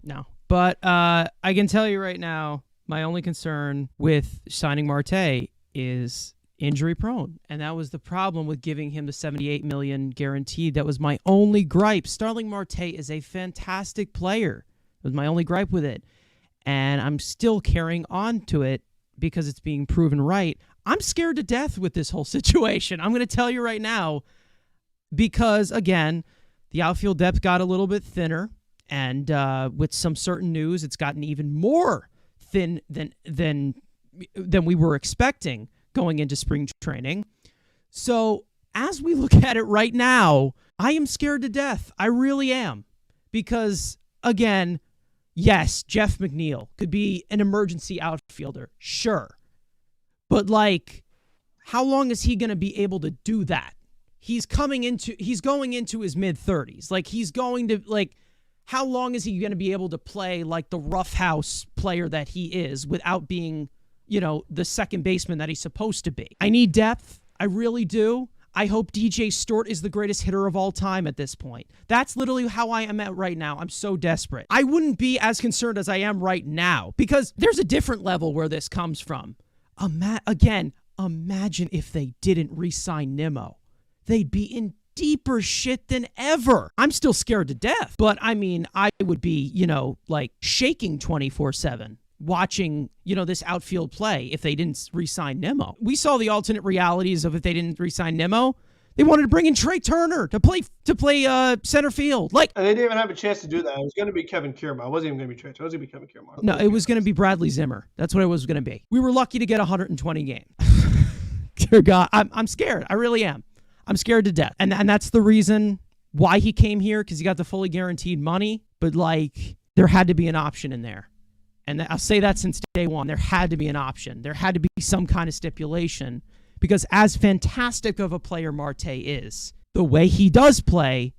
No. But I can tell you right now, my only concern with signing Marte is injury prone. And that was the problem with giving him the $78 million guaranteed. That was my only gripe. Starling Marte is a fantastic player. It was my only gripe with it. And I'm still carrying on to it because it's being proven right. I'm scared to death with this whole situation. I'm going to tell you right now because, again, the outfield depth got a little bit thinner. And with some certain news, it's gotten even more thin than we were expecting going into spring training. So as we look at it right now, I am scared to death. I really am. Because, again, yes, Jeff McNeil could be an emergency outfielder. Sure. But, like, how long is he going to be able to do that? He's going into his mid-30s. Like, he's going to, like, how long is he going to be able to play like the roughhouse player that he is without being, the second baseman that he's supposed to be? I need depth. I really do. I hope DJ Stewart is the greatest hitter of all time at this point. That's literally how I am at right now. I'm so desperate. I wouldn't be as concerned as I am right now because there's a different level where this comes from. Imagine if they didn't re-sign Nimmo. They'd be in deeper shit than ever. I'm still scared to death. But, I mean, I would be, shaking 24/7. Watching, this outfield play if they didn't re-sign Nimmo. We saw the alternate realities of if they didn't re-sign Nimmo. They wanted to bring in Trey Turner to play center field. And they didn't even have a chance to do that. It was going to be Kevin Kiermaier. It wasn't even going to be Trey Turner. It was going to be Kevin Kiermaier. No, it was going to be Bradley Zimmer. That's what it was going to be. We were lucky to get 120 games. Dear God, I'm scared. I really am. I'm scared to death. And that's the reason why he came here, because he got the fully guaranteed money. But, there had to be an option in there. And I'll say that since day one. There had to be an option. There had to be some kind of stipulation. Because as fantastic of a player Marte is, the way he does play,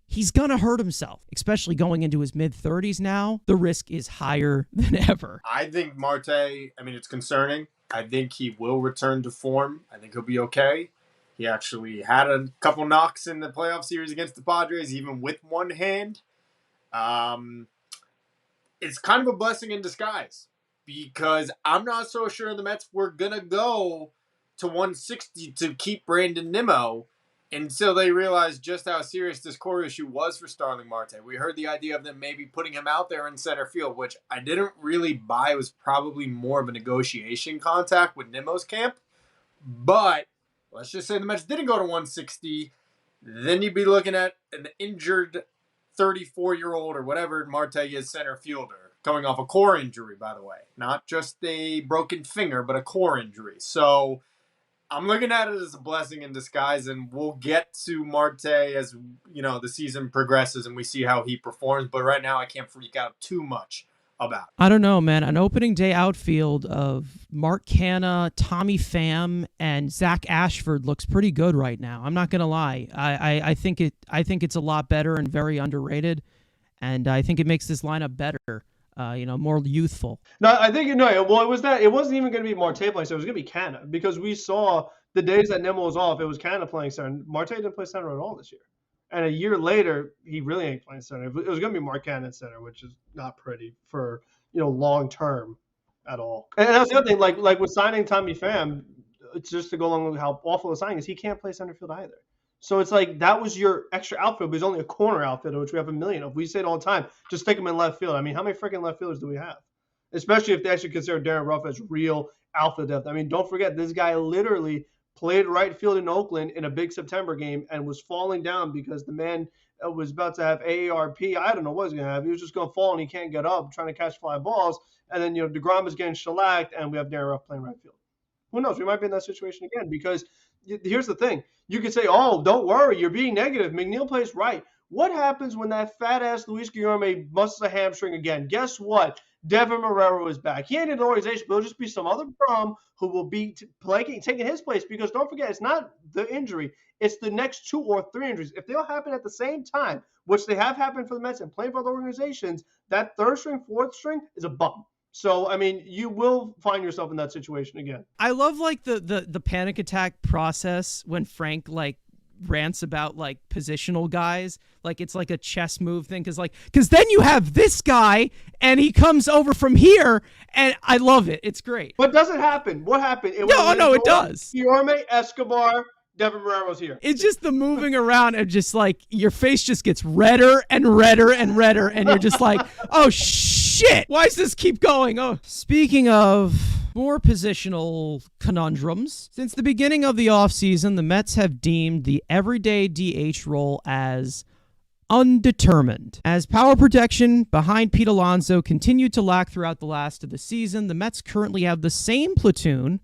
he's going to hurt himself. Especially going into his mid-30s now. The risk is higher than ever. I think Marte, it's concerning. I think he will return to form. I think he'll be okay. He actually had a couple knocks in the playoff series against the Padres, even with one hand. It's kind of a blessing in disguise because I'm not so sure the Mets were going to go to 160 to keep Brandon Nimmo until they realized just how serious this core issue was for Starling Marte. We heard the idea of them maybe putting him out there in center field, which I didn't really buy. It was probably more of a negotiation contact with Nimmo's camp. But let's just say the Mets didn't go to 160. Then you'd be looking at an injured 34-year-old or whatever Marte is center fielder, coming off a core injury, by the way. Not just a broken finger, but a core injury. So I'm looking at it as a blessing in disguise, and we'll get to Marte as, the season progresses and we see how he performs. But right now I can't freak out too much about it. I don't know, man. An opening day outfield of Mark Canha, Tommy Pham, and Zach Ashford looks pretty good right now. I'm not gonna lie. I think it's a lot better and very underrated, and I think it makes this lineup better. More youthful. No, I think Well, it wasn't even going to be Marte playing center. It was going to be Canha because we saw the days that Nimmo was off. It was Canha playing center. Marte didn't play center at all this year. And a year later, he really ain't playing center. It was going to be Mark Canha at center, which is not pretty for long term at all. And that's the other thing, like with signing Tommy Pham, it's just to go along with how awful the signing is. He can't play center field either. So it's like that was your extra outfield, but he's only a corner outfielder, which we have a million of. We say it all the time. Just stick him in left field. How many freaking left fielders do we have? Especially if they actually consider Darin Ruf as real outfield depth. Don't forget this guy literally played right field in Oakland in a big September game and was falling down because the man was about to have AARP. I don't know what he's going to have. He was just going to fall and he can't get up trying to catch fly balls. And then, deGrom is getting shellacked and we have Darin Ruf playing right field. Who knows? We might be in that situation again because here's the thing. You could say, oh, don't worry. You're being negative. McNeil plays right. What happens when that fat-ass Luis Guillorme busts a hamstring again? Guess what? Devin Marrero is back. He ain't in the organization, but it'll just be some other bum who will be taking his place because don't forget, it's not the injury. It's the next 2 or 3 injuries. If they all happen at the same time, which they have happened for the Mets and playing for other organizations, that third string, fourth string is a bum. So, you will find yourself in that situation again. I love, the panic attack process when Frank, rants about, positional guys. It's like a chess move thing. Because then you have this guy, and he comes over from here, and I love it. It's great. But does it happen? What happened? It does. Guillorme, Escobar, Devin Marrero's here. It's just the moving around and just, your face just gets redder and redder and redder, and you're just like, oh, shit, why does this keep going? Oh, speaking of more positional conundrums, since the beginning of the offseason, the Mets have deemed the everyday DH role as undetermined. As power protection behind Pete Alonso continued to lack throughout the last of the season, the Mets currently have the same platoon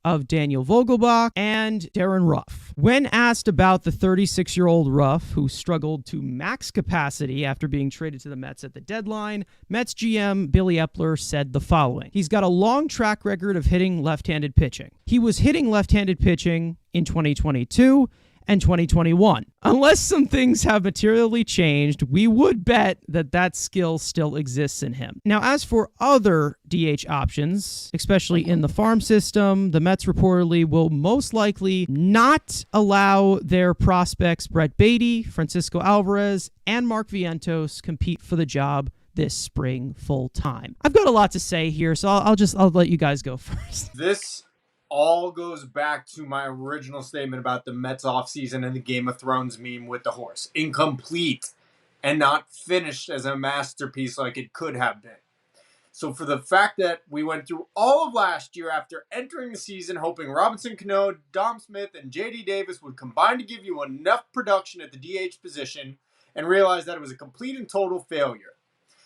of Daniel Vogelbach and Darin Ruf. When asked about the 36-year-old Ruf, who struggled to max capacity after being traded to the Mets at the deadline, Mets GM Billy Epler said the following. He's got a long track record of hitting left-handed pitching. He was hitting left-handed pitching in 2022 and 2021. Unless some things have materially changed, we would bet that that skill still exists in him. Now, as for other DH options, especially in the farm system, the Mets reportedly will most likely not allow their prospects Brett Beatty, Francisco Alvarez, and Mark Vientos compete for the job this spring full time. I've got a lot to say here, so I'll let you guys go first. This all goes back to my original statement about the Mets offseason and the Game of Thrones meme with the horse. Incomplete and not finished as a masterpiece like it could have been. So for the fact that we went through all of last year after entering the season hoping Robinson Cano, Dom Smith, and J.D. Davis would combine to give you enough production at the DH position and realize that it was a complete and total failure.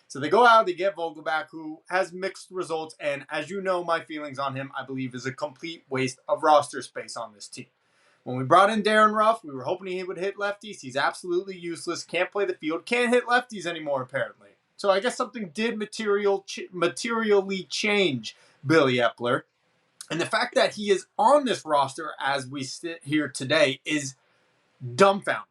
So they go out, they get Vogelbach, who has mixed results, and as you know, my feelings on him, I believe, is a complete waste of roster space on this team. When we brought in Darin Ruf, we were hoping he would hit lefties. He's absolutely useless, can't play the field, can't hit lefties anymore, apparently. So I guess something did materially change Billy Epler. And the fact that he is on this roster as we sit here today is dumbfounding.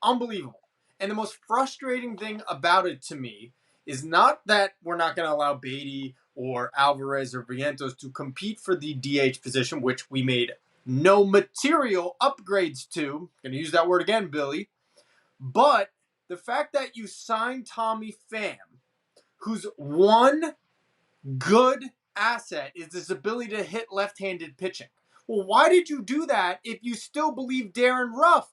Unbelievable. And the most frustrating thing about it to me is not that we're not going to allow Beatty or Alvarez or Vientos to compete for the DH position, which we made no material upgrades to. Going to use that word again, Billy. But the fact that you signed Tommy Pham, whose one good asset is his ability to hit left-handed pitching. Well, why did you do that if you still believe Darin Ruf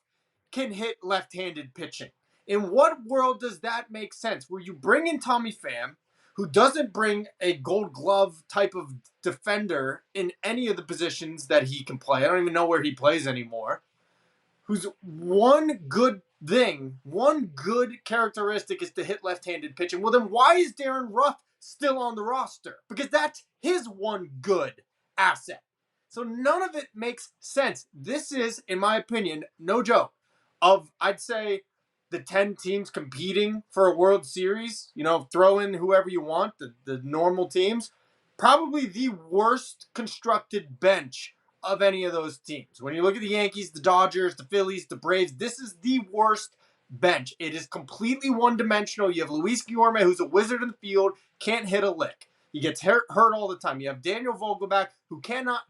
can hit left-handed pitching? In what world does that make sense? Where you bring in Tommy Pham, who doesn't bring a Gold Glove type of defender in any of the positions that he can play. I don't even know where he plays anymore. Whose one good characteristic is to hit left-handed pitching. Well, then why is Darin Ruf still on the roster? Because that's his one good asset. So none of it makes sense. This is, in my opinion, no joke, of, I'd say, the 10 teams competing for a World Series, throw in whoever you want, the normal teams, probably the worst constructed bench of any of those teams. When you look at the Yankees, the Dodgers, the Phillies, the Braves, this is the worst bench. It is completely one-dimensional. You have Luis Guillorme, who's a wizard in the field, can't hit a lick. He gets hurt all the time. You have Daniel Vogelbach, who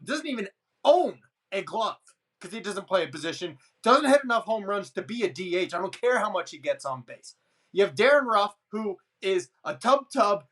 doesn't even own a glove because he doesn't play a position, doesn't hit enough home runs to be a DH. I don't care how much he gets on base. You have Darin Ruf, who is a tub,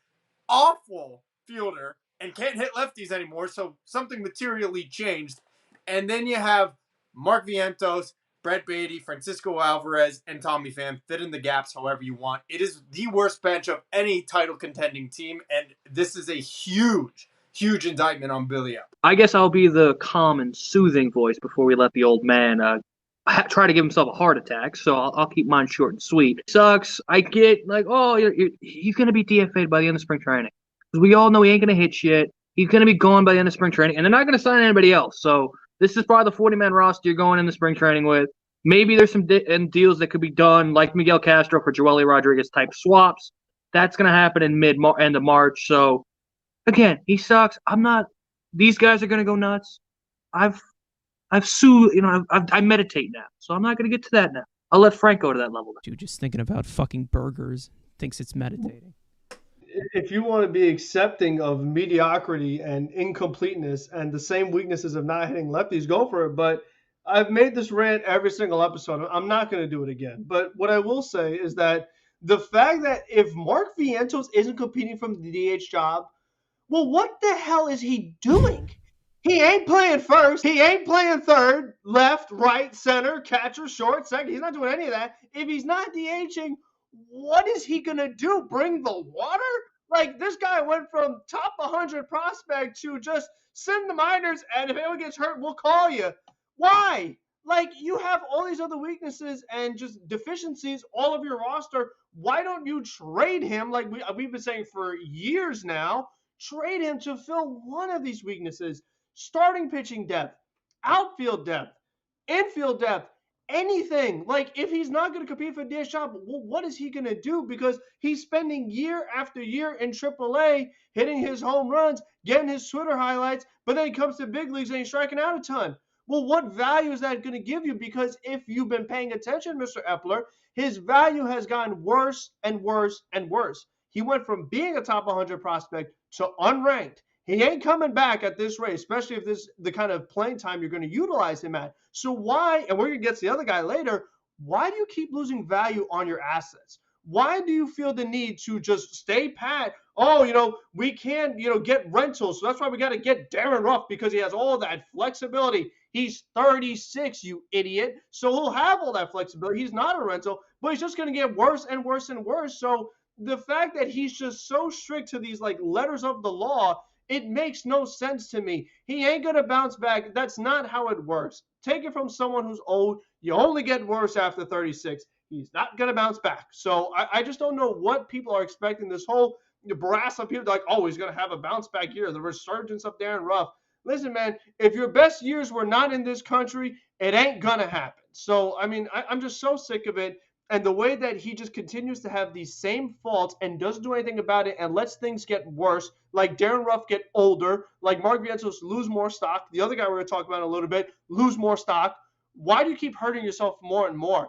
awful fielder and can't hit lefties anymore, so something materially changed. And then you have Mark Vientos, Brett Beatty, Francisco Alvarez, and Tommy Pham. Fit in the gaps however you want. It is the worst bench of any title contending team, and this is a huge indictment on Billy Epler. I guess I'll be the calm and soothing voice before we let the old man try to give himself a heart attack, so I'll keep mine short and sweet. Sucks. I get he's going to be DFA'd by the end of spring training. Because we all know he ain't going to hit shit. He's going to be gone by the end of spring training, and they're not going to sign anybody else. So this is probably the 40-man roster you're going into spring training with. Maybe there's some deals that could be done, like Miguel Castro for Joely Rodriguez type swaps. That's going to happen in end of March. So, again, he sucks. These guys are going to go nuts. I meditate now, so I'm not going to get to that now. I'll let Frank go to that level. Dude, just thinking about fucking burgers, thinks it's meditating. If you want to be accepting of mediocrity and incompleteness and the same weaknesses of not hitting lefties, go for it. But I've made this rant every single episode. I'm not going to do it again. But what I will say is that the fact that if Mark Vientos isn't competing for the DH job, well, what the hell is he doing? He ain't playing first. He ain't playing third, left, right, center, catcher, short, second. He's not doing any of that. If he's not DHing, what is he going to do? Bring the water? Like, this guy went from top 100 prospect to just send the minors, and if anyone gets hurt, we'll call you. Why? Like, you have all these other weaknesses and just deficiencies all of your roster. Why don't you trade him like we've been saying for years now? Trade him to fill one of these weaknesses. Starting pitching depth, outfield depth, infield depth, anything. Like, if he's not going to compete for DH job, what is he going to do? Because he's spending year after year in AAA, hitting his home runs, getting his Twitter highlights, but then he comes to big leagues and he's striking out a ton. Well, what value is that going to give you? Because if you've been paying attention, Mr. Epler, his value has gotten worse and worse and worse. He went from being a top 100 prospect to unranked. He ain't coming back at this rate, especially if this is the kind of playing time you're going to utilize him at. So why, and we're going to get to the other guy later, why do you keep losing value on your assets? Why do you feel the need to just stay pat? Oh, we can't, get rentals. So that's why we got to get Darin Ruf because he has all that flexibility. He's 36, you idiot. So he'll have all that flexibility. He's not a rental, but he's just going to get worse and worse and worse. So the fact that he's just so strict to these like letters of the law, it makes no sense to me. He ain't going to bounce back. That's not how it works. Take it from someone who's old. You only get worse after 36. He's not going to bounce back. So I just don't know what people are expecting. This whole brass of people like, oh, he's going to have a bounce back year. The resurgence of Darin Ruf. Listen, man, if your best years were not in this country, it ain't going to happen. So, I mean, I'm just so sick of it. And the way that he just continues to have these same faults and doesn't do anything about it and lets things get worse, like Darin Ruf get older, like Mark Vientos lose more stock, the other guy we're going to talk about in a little bit, lose more stock. Why do you keep hurting yourself more and more?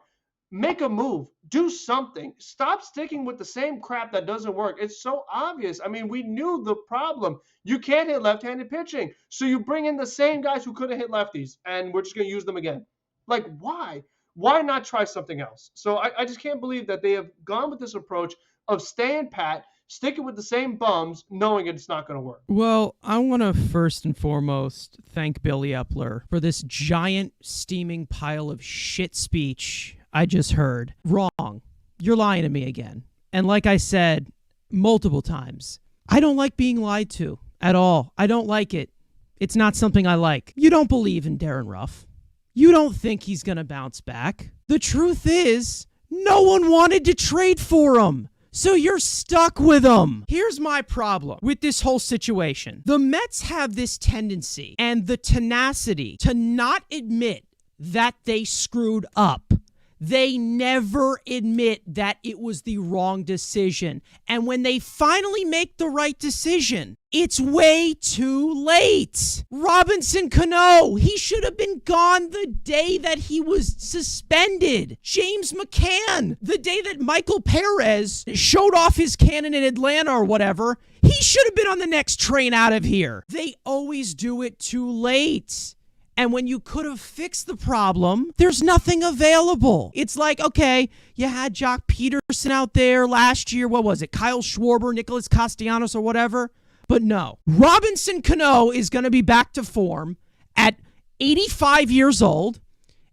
Make a move. Do something. Stop sticking with the same crap that doesn't work. It's so obvious. I mean, we knew the problem. You can't hit left-handed pitching. So you bring in the same guys who couldn't hit lefties, and we're just going to use them again. Like, why? Why not try something else? So I just can't believe that they have gone with this approach of staying pat, sticking with the same bums, knowing it's not going to work. Well, I want to first and foremost thank Billy Epler for this giant steaming pile of shit speech I just heard. Wrong. You're lying to me again. And like I said multiple times, I don't like being lied to at all. I don't like it. It's not something I like. You don't believe in Darin Ruf. You don't think he's going to bounce back. The truth is, no one wanted to trade for him. So you're stuck with him. Here's my problem with this whole situation. The Mets have this tendency and the tenacity to not admit that they screwed up. They never admit that it was the wrong decision. And when they finally make the right decision, it's way too late. Robinson Cano, he should have been gone the day that he was suspended. James McCann, the day that Michael Perez showed off his cannon in Atlanta or whatever, he should have been on the next train out of here. They always do it too late. And when you could have fixed the problem, there's nothing available. It's like, okay, you had Jock Peterson out there last year. What was it? Kyle Schwarber, Nicholas Castellanos, or whatever. But no. Robinson Cano is going to be back to form at 85 years old.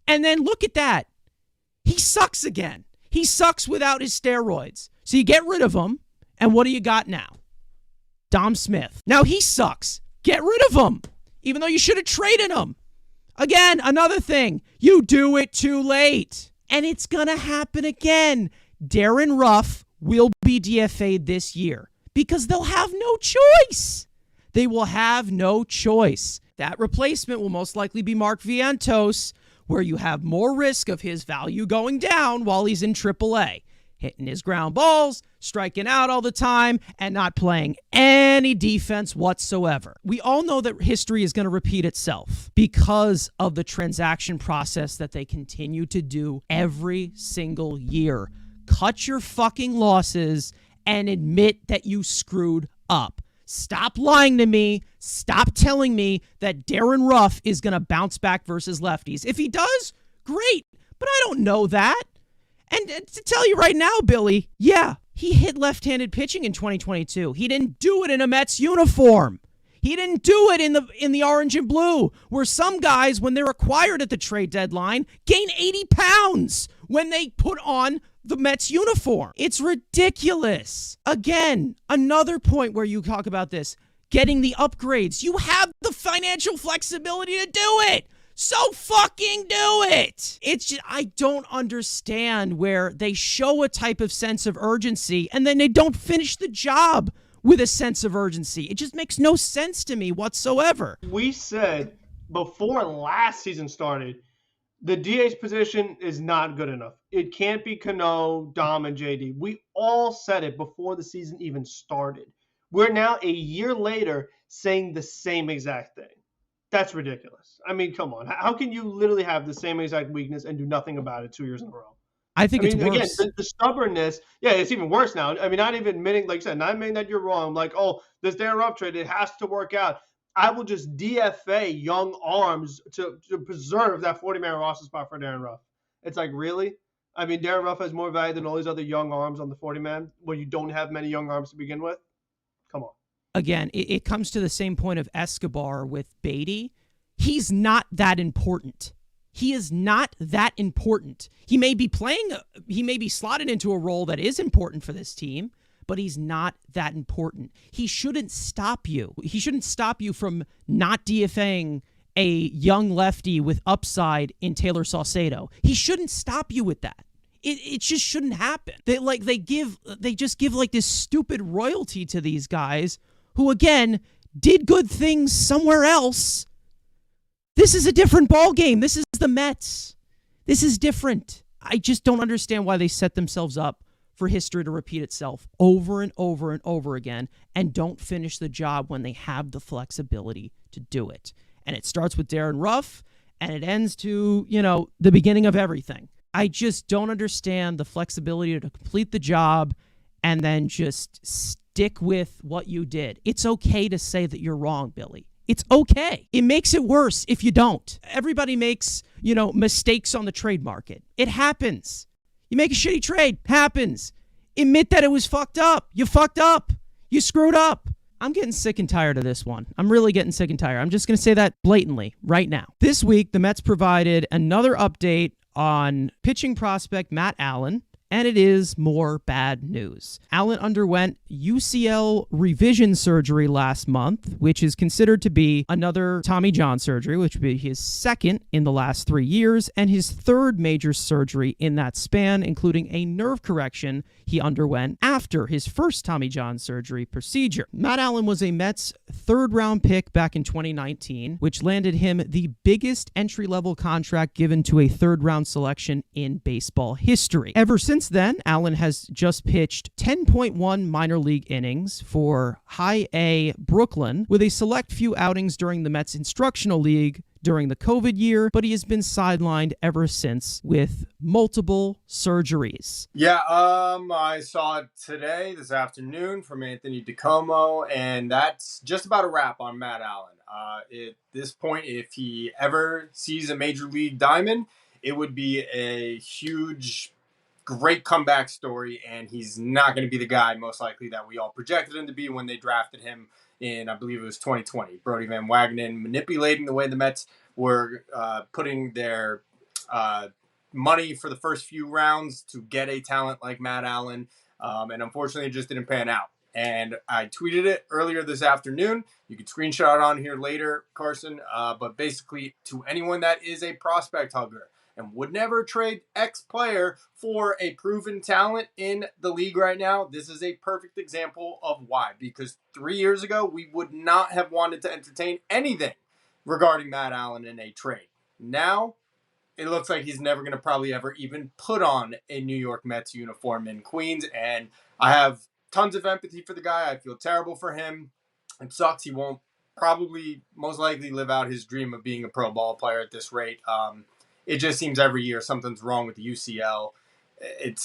And then look at that. He sucks again. He sucks without his steroids. So you get rid of him. And what do you got now? Dom Smith. Now he sucks. Get rid of him. Even though you should have traded him. Again, another thing, you do it too late. And it's going to happen again. Darin Ruf will be DFA'd this year because they'll have no choice. They will have no choice. That replacement will most likely be Mark Vientos, where you have more risk of his value going down while he's in AAA. Hitting his ground balls, striking out all the time, and not playing any defense whatsoever. We all know that history is going to repeat itself because of the transaction process that they continue to do every single year. Cut your fucking losses and admit that you screwed up. Stop lying to me. Stop telling me that Darin Ruf is going to bounce back versus lefties. If he does, great, but I don't know that. And to tell you right now, Billy, yeah, he hit left-handed pitching in 2022. He didn't do it in a Mets uniform. He didn't do it in the orange and blue, where some guys, when they're acquired at the trade deadline, gain 80 pounds when they put on the Mets uniform. It's ridiculous. Again, another point where you talk about this, getting the upgrades. You have the financial flexibility to do it. So fucking do it. It's just, I don't understand where they show a type of sense of urgency and then they don't finish the job with a sense of urgency. It just makes no sense to me whatsoever. We said before last season started, the DH position is not good enough. It can't be Cano, Dom, and JD. We all said it before the season even started. We're now a year later saying the same exact thing. That's ridiculous. I mean, come on. How can you literally have the same exact weakness and do nothing about it 2 years in a row? I think it's worse. Again, the stubbornness, yeah, it's even worse now. I mean, not even admitting, like you said, not admitting that you're wrong. Like, oh, this Darin Ruf trade, it has to work out. I will just DFA young arms to preserve that 40-man roster spot for Darin Ruf. It's like, really? I mean, Darin Ruf has more value than all these other young arms on the 40-man where you don't have many young arms to begin with? Come on. Again, it comes to the same point of Escobar with Beatty. He's not that important. He is not that important. He may be slotted into a role that is important for this team, but he's not that important. He shouldn't stop you. He shouldn't stop you from not DFAing a young lefty with upside in Taylor Saucedo. He shouldn't stop you with that. It just shouldn't happen. They just give like this stupid royalty to these guys who, again, did good things somewhere else. This is a different ball game. This is the Mets. This is different. I just don't understand why they set themselves up for history to repeat itself over and over and over again and don't finish the job when they have the flexibility to do it. And it starts with Darin Ruf and it ends to, the beginning of everything. I just don't understand the flexibility to complete the job and then just stick with what you did. It's okay to say that you're wrong, Billy. It's okay. It makes it worse if you don't. Everybody makes, mistakes on the trade market. It happens. You make a shitty trade. Happens. Admit that it was fucked up. You fucked up. You screwed up. I'm getting sick and tired of this one. I'm really getting sick and tired. I'm just going to say that blatantly right now. This week, the Mets provided another update on pitching prospect Matt Allan, and it is more bad news. Allan underwent UCL revision surgery last month, which is considered to be another Tommy John surgery, which would be his second in the last 3 years, and his third major surgery in that span, including a nerve correction he underwent after his first Tommy John surgery procedure. Matt Allan was a Mets third-round pick back in 2019, which landed him the biggest entry-level contract given to a third-round selection in baseball history. Ever since then, Allan has just pitched 10.1 minor league innings for High A Brooklyn, with a select few outings during the Mets Instructional League during the COVID year, but he has been sidelined ever since with multiple surgeries. Yeah, I saw it this afternoon from Anthony DeComo, and that's just about a wrap on Matt Allan. At this point, if he ever sees a major league diamond, it would be a huge, great comeback story, and he's not going to be the guy most likely that we all projected him to be when they drafted him in, I believe it was 2020. Brodie Van Wagenen manipulating the way the Mets were putting their money for the first few rounds to get a talent like Matt Allan, and unfortunately it just didn't pan out. And I tweeted it earlier this afternoon. You can screenshot it on here later, Carson, but basically to anyone that is a prospect hugger and would never trade X player for a proven talent in the league right now, this is a perfect example of why. Because 3 years ago, we would not have wanted to entertain anything regarding Matt Allan in a trade. Now, it looks like he's never going to probably ever even put on a New York Mets uniform in Queens. And I have tons of empathy for the guy. I feel terrible for him. It sucks. He won't probably most likely live out his dream of being a pro ball player at this rate. It just seems every year something's wrong with the UCL. It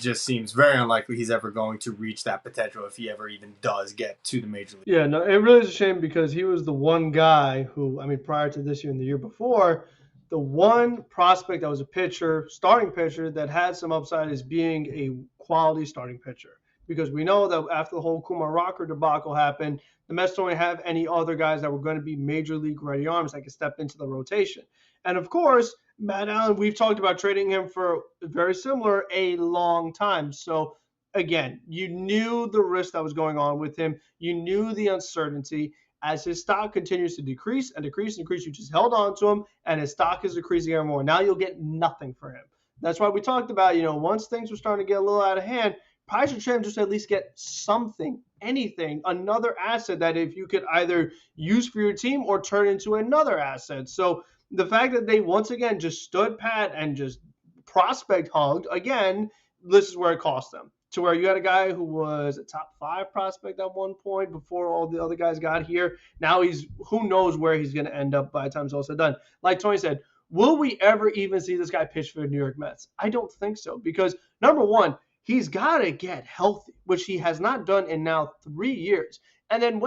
just seems very unlikely he's ever going to reach that potential if he ever even does get to the major league. Yeah, no, it really is a shame because he was the one guy who, prior to this year and the year before, the one prospect that was a pitcher, starting pitcher, that had some upside as being a quality starting pitcher. Because we know that after the whole Kumar Rocker debacle happened, the Mets don't have any other guys that were going to be major league ready arms that could step into the rotation. And of course, Matt Allan, we've talked about trading him for very similar a long time. So again, you knew the risk that was going on with him. You knew the uncertainty. as his stock continues to decrease and decrease and decrease, you just held on to him, and his stock is decreasing even more. Now you'll get nothing for him. That's why we talked about, once things were starting to get a little out of hand, probably should trade him just to at least get something, anything, another asset that if you could either use for your team or turn into another asset. So the fact that they once again just stood pat and just prospect hugged, again, this is where it cost them. To where you had a guy who was a top 5 prospect at one point before all the other guys got here. Now who knows where he's going to end up by the time it's all said and done. Like Tony said, will we ever even see this guy pitch for the New York Mets? I don't think so, because number one, he's got to get healthy, which he has not done in now 3 years. And then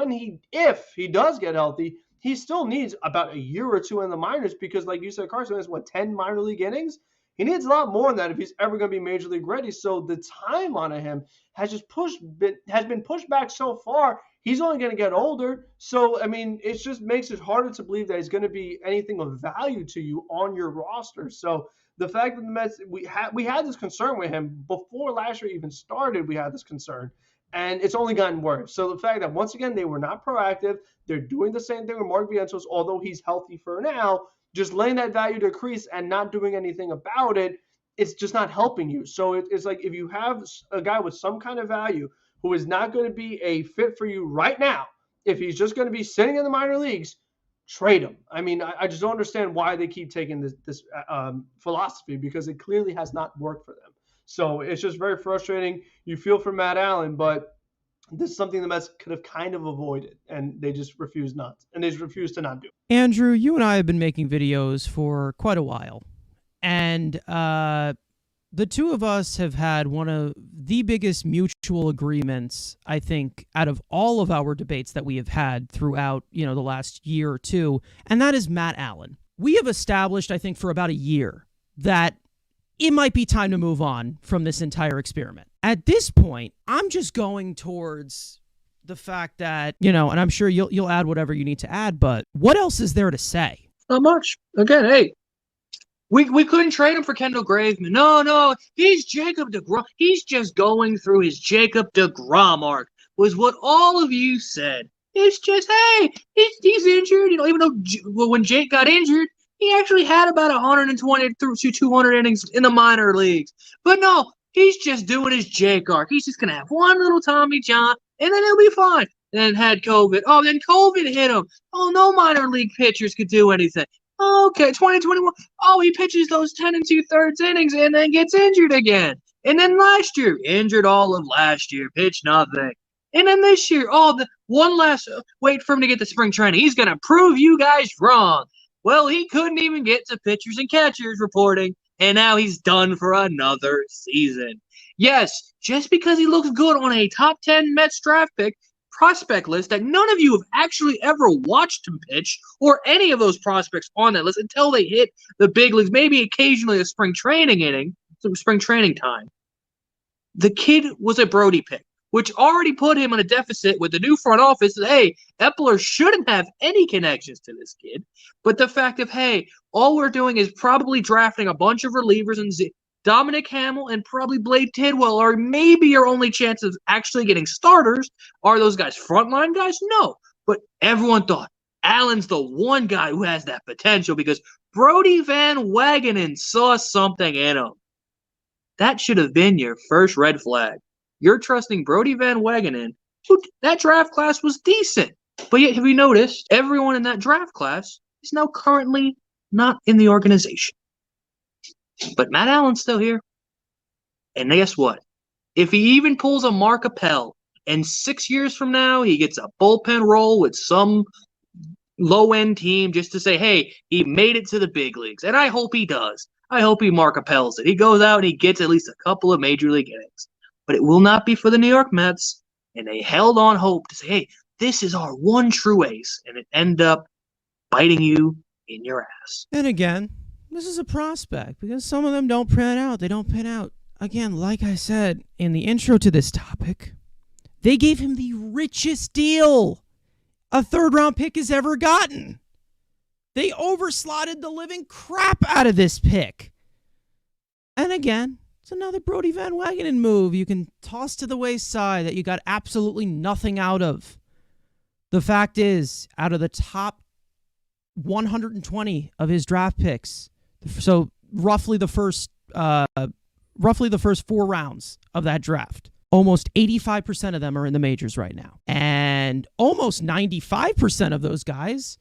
if he does get healthy, he still needs about a year or two in the minors, because like you said, Carson has 10 minor league innings? He needs a lot more than that if he's ever going to be major league ready. So the timeline of him has been pushed back so far. He's only going to get older. So, I mean, it just makes it harder to believe that he's going to be anything of value to you on your roster. So the fact that the Mets, we had this concern with him before last year even started, we had this concern. And it's only gotten worse. So the fact that, once again, they were not proactive. They're doing the same thing with Mark Vientos, although he's healthy for now. Just letting that value decrease and not doing anything about it, it's just not helping you. So it's like, if you have a guy with some kind of value who is not going to be a fit for you right now, if he's just going to be sitting in the minor leagues, trade him. I mean, I just don't understand why they keep taking this philosophy, because it clearly has not worked for them. So it's just very frustrating. You feel for Matt Allan, but this is something the Mets could have kind of avoided, and they just refuse to not do. Andrew, you and I have been making videos for quite a while, and the two of us have had one of the biggest mutual agreements, I think, out of all of our debates that we have had throughout, the last year or two, and that is Matt Allan. We have established, I think, for about a year that it might be time to move on from this entire experiment. At this point, I'm just going towards the fact that, and I'm sure you'll add whatever you need to add, but what else is there to say? Not much. Again, hey, we couldn't trade him for Kendall Graveman. No, he's Jacob deGrom. He's just going through his Jacob deGrom arc, was what all of you said. It's just, hey, he's injured. Even though when Jake got injured, he actually had about 120 through 200 innings in the minor leagues. But no, he's just doing his Jake arc. He's just going to have one little Tommy John, and then he'll be fine. Then had COVID. Oh, then COVID hit him. Oh, no minor league pitchers could do anything. Okay, 2021. Oh, he pitches those 10 2/3 innings and then gets injured again. And then last year, injured all of last year, pitched nothing. And then this year, the one last wait for him to get to spring training. He's going to prove you guys wrong. Well, he couldn't even get to pitchers and catchers reporting, and now he's done for another season. Yes, just because he looks good on a top 10 Mets draft pick prospect list that none of you have actually ever watched him pitch, or any of those prospects on that list until they hit the big leagues, maybe occasionally a spring training inning, some spring training time. The kid was a Brody pick, which already put him in a deficit with the new front office. Hey, Epler shouldn't have any connections to this kid. But the fact of, hey, all we're doing is probably drafting a bunch of relievers, and Dominic Hamill and probably Blade Tidwell are maybe your only chance of actually getting starters. Are those guys frontline guys? No. But everyone thought Allan's the one guy who has that potential because Brodie Van Wagenen saw something in him. That should have been your first red flag. You're trusting Brodie Van Wagenen, who that draft class was decent. But yet, have you noticed, everyone in that draft class is now currently not in the organization. But Matt Allan's still here. And guess what? If he even pulls a Mark Appel, and 6 years from now, he gets a bullpen role with some low-end team just to say, hey, he made it to the big leagues. And I hope he does. I hope he Mark Appels it. He goes out and he gets at least a couple of major league innings. But it will not be for the New York Mets. And they held on hope to say, hey, this is our one true ace. And it ended up biting you in your ass. And again, this is a prospect because some of them don't pan out. They don't pan out. Again, like I said in the intro to this topic, they gave him the richest deal a third-round pick has ever gotten. They overslotted the living crap out of this pick. And again, it's another Brodie Van Wagenen move you can toss to the wayside that you got absolutely nothing out of. The fact is, out of the top 120 of his draft picks, so roughly the first 4 rounds of that draft, almost 85% of them are in the majors right now. And almost 95% of those guys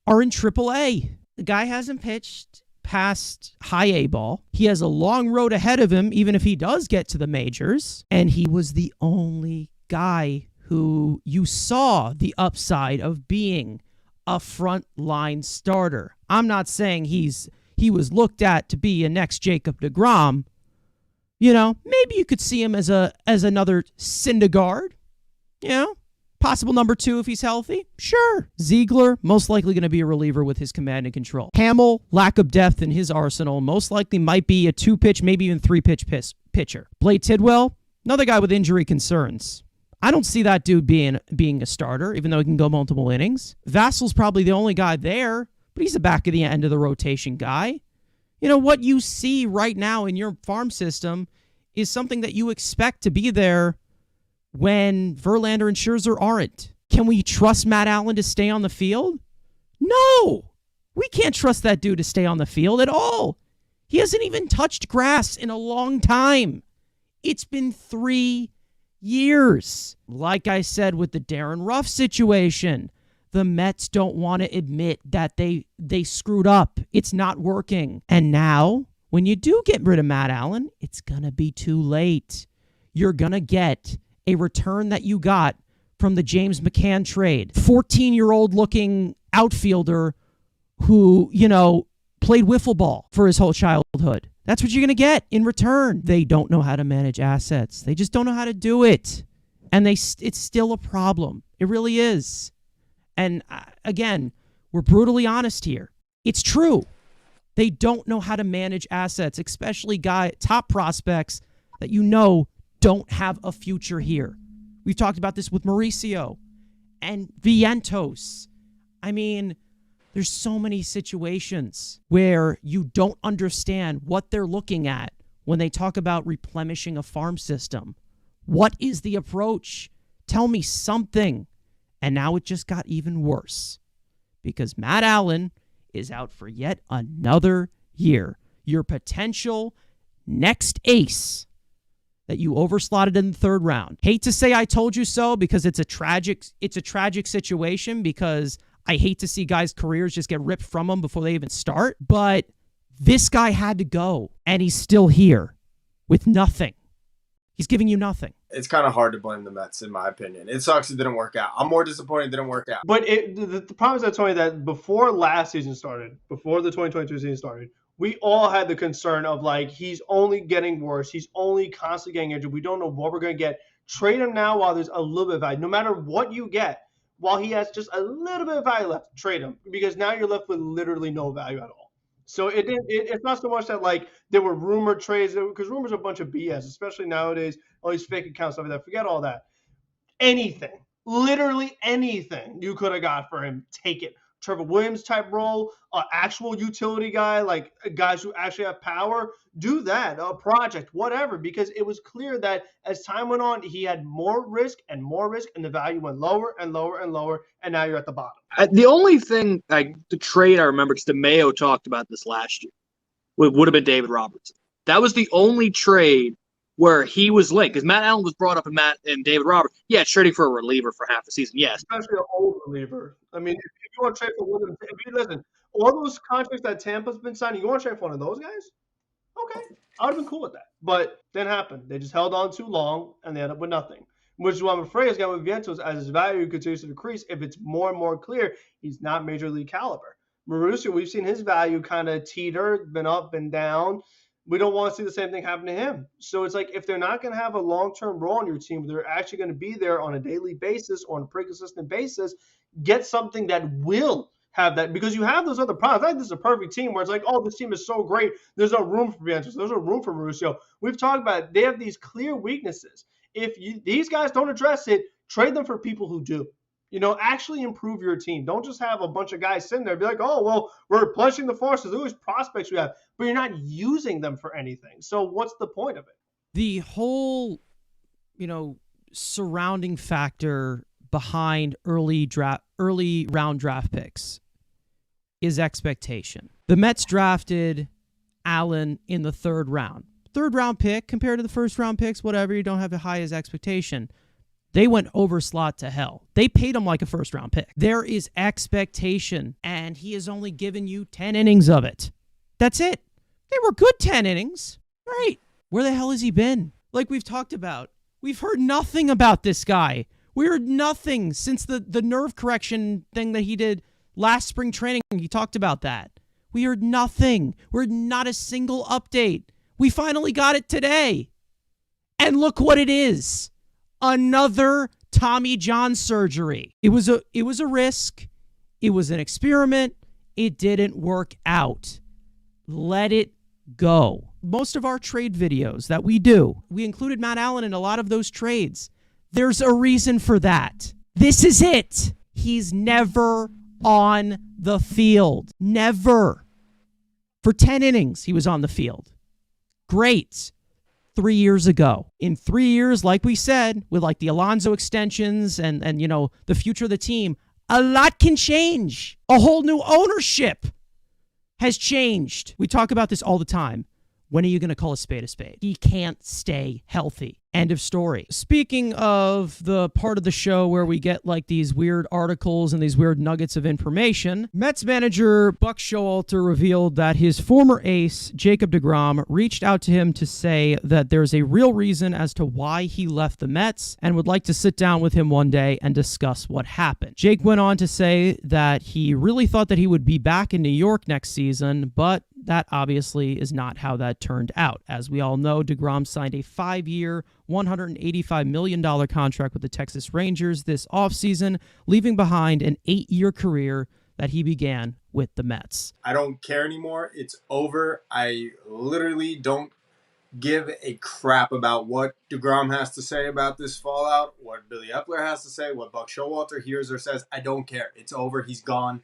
are in AAA. The guy hasn't pitched past high A ball. He has a long road ahead of him, even if he does get to the majors. And he was the only guy who you saw the upside of being a frontline starter. I'm not saying he was looked at to be a next Jacob deGrom. You know, maybe you could see him as another Syndergaard. You know, possible number 2 if he's healthy. Sure. Ziegler, most likely going to be a reliever with his command and control. Hamill, lack of depth in his arsenal, most likely might be a 2-pitch, maybe even 3-pitch pitcher. Blade Tidwell, another guy with injury concerns. I don't see that dude being a starter, even though he can go multiple innings. Vassal's probably the only guy there, but he's the back of the end of the rotation guy. You know, what you see right now in your farm system is something that you expect to be there when Verlander and Scherzer aren't. Can we trust Matt Allan to stay on the field? No! We can't trust that dude to stay on the field at all. He hasn't even touched grass in a long time. It's been 3 years. Like I said with the Darin Ruf situation, the Mets don't want to admit that they screwed up. It's not working. And now, when you do get rid of Matt Allan, it's going to be too late. You're going to get a return that you got from the James McCann trade. 14-year-old looking outfielder who, you know, played wiffle ball for his whole childhood. That's what you're going to get in return. They don't know how to manage assets. They just don't know how to do it. And it's still a problem. It really is. And again, we're brutally honest here. It's true. They don't know how to manage assets, especially top prospects that you know don't have a future here. We've talked about this with Mauricio and Vientos. I mean, there's so many situations where you don't understand what they're looking at when they talk about replenishing a farm system. What is the approach? Tell me something. And now it just got even worse because Matt Allan is out for yet another year. Your potential next ace that you overslotted in the 3rd round. Hate to say I told you so because it's a tragic situation because I hate to see guys' careers just get ripped from them before they even start. But this guy had to go and he's still here with nothing. He's giving you nothing. It's kind of hard to blame the Mets, in my opinion. It sucks it didn't work out. I'm more disappointed it didn't work out. But the problem is that, Tony, that before last season started, before the 2022 season started, we all had the concern of, like, he's only getting worse. He's only constantly getting injured. We don't know what we're going to get. Trade him now while there's a little bit of value. No matter what you get, while he has just a little bit of value left, trade him. Because now you're left with literally no value at all. So it's not so much that, like, there were rumored trades, because rumors are a bunch of BS, especially nowadays, all these fake accounts, stuff like that. Forget all that. Anything, literally anything you could have got for him, take it. Trevor Williams type role, actual utility guy, like guys who actually have power, do that, a project, whatever, because it was clear that as time went on, he had more risk, and the value went lower and lower and lower, and now you're at the bottom. The only thing, like the trade I remember, because DeMayo talked about this last year, would have been David Robertson. That was the only trade where he was linked, because Matt Allan was brought up and David Roberts. Yeah, trading for a reliever for half a season, yes. Especially an old reliever. I mean, if you want to trade for one of them, listen, all those contracts that Tampa's been signing, you want to trade for one of those guys? Okay, I would have been cool with that. But didn't happen. They just held on too long, and they ended up with nothing. Which is what I'm afraid is going with Vientos, as his value continues to decrease. If it's more and more clear, he's not major league caliber. Mauricio, we've seen his value kind of teeter, been up, been down. We don't want to see the same thing happen to him. So it's like, if they're not going to have a long-term role on your team, they're actually going to be there on a daily basis or on a pretty consistent basis, get something that will have that, because you have those other problems. I think this is a perfect team where it's like, oh, this team is so great. There's no room for Vientos. There's no room for Mauricio. We've talked about it. They have these clear weaknesses. If these guys don't address it, trade them for people who do. You know, actually improve your team. Don't just have a bunch of guys sitting there and be like, oh, well, we're replenishing the forces. Those prospects we have, but you're not using them for anything. So what's the point of it? The whole, surrounding factor behind early round draft picks is expectation. The Mets drafted Allan in the 3rd round. 3rd round pick compared to the 1st round picks, whatever, you don't have the highest expectation. They went over slot to hell. They paid him like a 1st round pick. There is expectation, and he has only given you 10 innings of it. That's it. They were good 10 innings. Right. Where the hell has he been? Like we've talked about. We've heard nothing about this guy. We heard nothing since the nerve correction thing that he did last spring training. He talked about that. We heard nothing. We heard not a single update. We finally got it today. And look what it is. Another Tommy John surgery. It was a risk. It was an experiment. It didn't work out. Let it go. Most of our trade videos that we do, we included Matt Allan in a lot of those trades. There's a reason for that. This is it. He's never on the field. Never. For 10 innings, he was on the field. Great. 3 years ago. In 3 years, like we said, with like the Alonso extensions and you know, the future of the team, a lot can change. A whole new ownership has changed. We talk about this all the time. When are you going to call a spade a spade? He can't stay healthy. End of story. Speaking of the part of the show where we get like these weird articles and these weird nuggets of information, Mets manager Buck Showalter revealed that his former ace, Jacob deGrom, reached out to him to say that there's a real reason as to why he left the Mets and would like to sit down with him one day and discuss what happened. Jake went on to say that he really thought that he would be back in New York next season, but that obviously is not how that turned out. As we all know, deGrom signed a 5-year, $185 million contract with the Texas Rangers this offseason, leaving behind an 8-year career that he began with the Mets. I don't care anymore. It's over. I literally don't give a crap about what deGrom has to say about this fallout, what Billy Epler has to say, what Buck Showalter hears or says. I don't care. It's over. He's gone.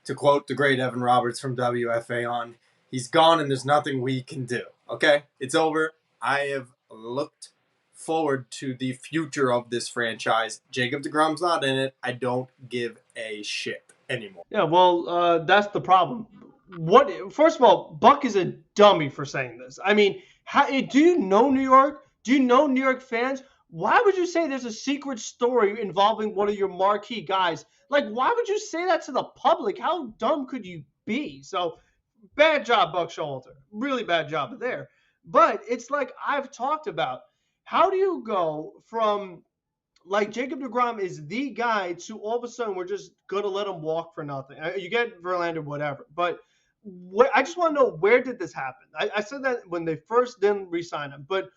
To quote the great Evan Roberts from WFA on, he's gone and there's nothing we can do. Okay? It's over. I have looked forward to the future of this franchise. Jacob deGrom's not in it. I don't give a shit anymore. Yeah, well, that's the problem. First of all, Buck is a dummy for saying this. I mean, do you know New York? Do you know New York fans? Why would you say there's a secret story involving one of your marquee guys? Like, why would you say that to the public? How dumb could you be? So, bad job, Buck Showalter. Really bad job there. But it's like I've talked about. How do you go from, like, Jacob deGrom is the guy to all of a sudden we're just going to let him walk for nothing? You get Verlander, whatever. But I just want to know, where did this happen? I said that when they first didn't re-sign him. But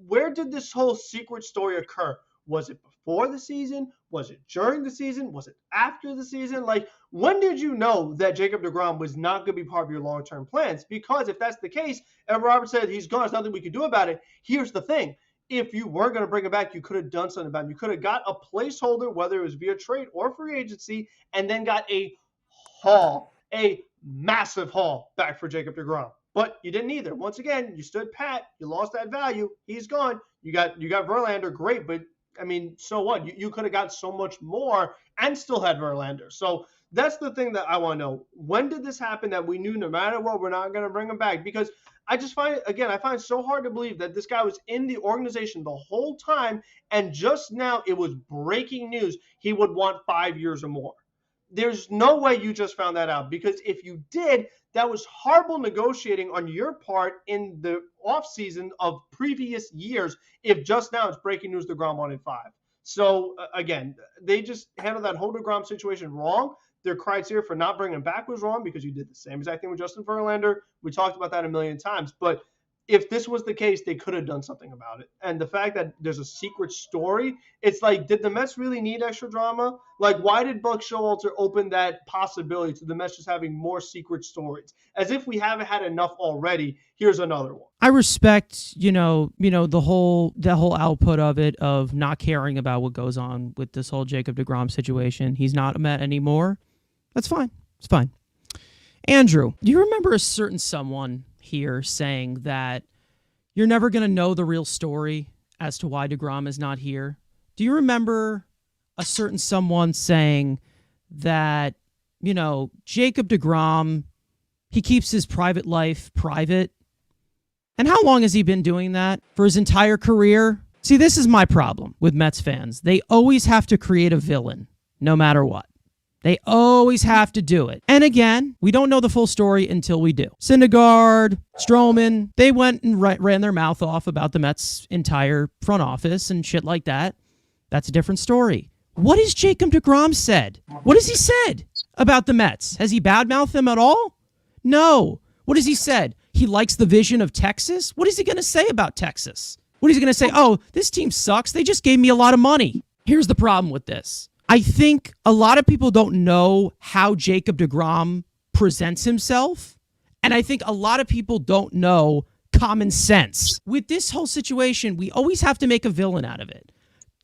where did this whole secret story occur? Was it before the season? Was it during the season? Was it after the season? Like, when did you know that Jacob deGrom was not going to be part of your long-term plans? Because if that's the case, and Robert said he's gone, there's nothing we can do about it. Here's the thing. If you were going to bring him back, you could have done something about him. You could have got a placeholder, whether it was via trade or free agency, and then got a massive haul back for Jacob deGrom. But you didn't either. Once again, you stood pat. You lost that value. He's gone. You got Verlander, great, but I mean, so what? You could have got so much more and still had Verlander. So that's the thing that I want to know. When did this happen that we knew no matter what, we're not going to bring him back? Because I find it so hard to believe that this guy was in the organization the whole time, and just now it was breaking news he would want 5 years or more. There's no way you just found that out, because if you did, that was horrible negotiating on your part in the offseason of previous years if just now it's breaking news deGrom wanted 5. So, again, they just handled that whole deGrom situation wrong. Their criteria for not bringing him back was wrong, because you did the same exact thing with Justin Verlander. We talked about that a million times. But if this was the case, they could have done something about it. And the fact that there's a secret story, it's like, did the Mets really need extra drama? Like, why did Buck Showalter open that possibility to the Mets just having more secret stories? As if we haven't had enough already. Here's another one. I respect, the whole output of it, of not caring about what goes on with this whole Jacob deGrom situation. He's not a Met anymore. That's fine. It's fine. Andrew, do you remember a certain someone here saying that you're never going to know the real story as to why deGrom is not here? Do you remember a certain someone saying that, Jacob deGrom, he keeps his private life private. And how long has he been doing that? For his entire career? See, this is my problem with Mets fans. They always have to create a villain, no matter what. They always have to do it. And again, we don't know the full story until we do. Syndergaard, Stroman, they went and ran their mouth off about the Mets' entire front office and shit like that. That's a different story. What has Jacob deGrom said? What has he said about the Mets? Has he badmouthed them at all? No. What has he said? He likes the vision of Texas? What is he going to say about Texas? What is he going to say? Oh, this team sucks. They just gave me a lot of money. Here's the problem with this. I think a lot of people don't know how Jacob deGrom presents himself. And I think a lot of people don't know common sense. With this whole situation, we always have to make a villain out of it.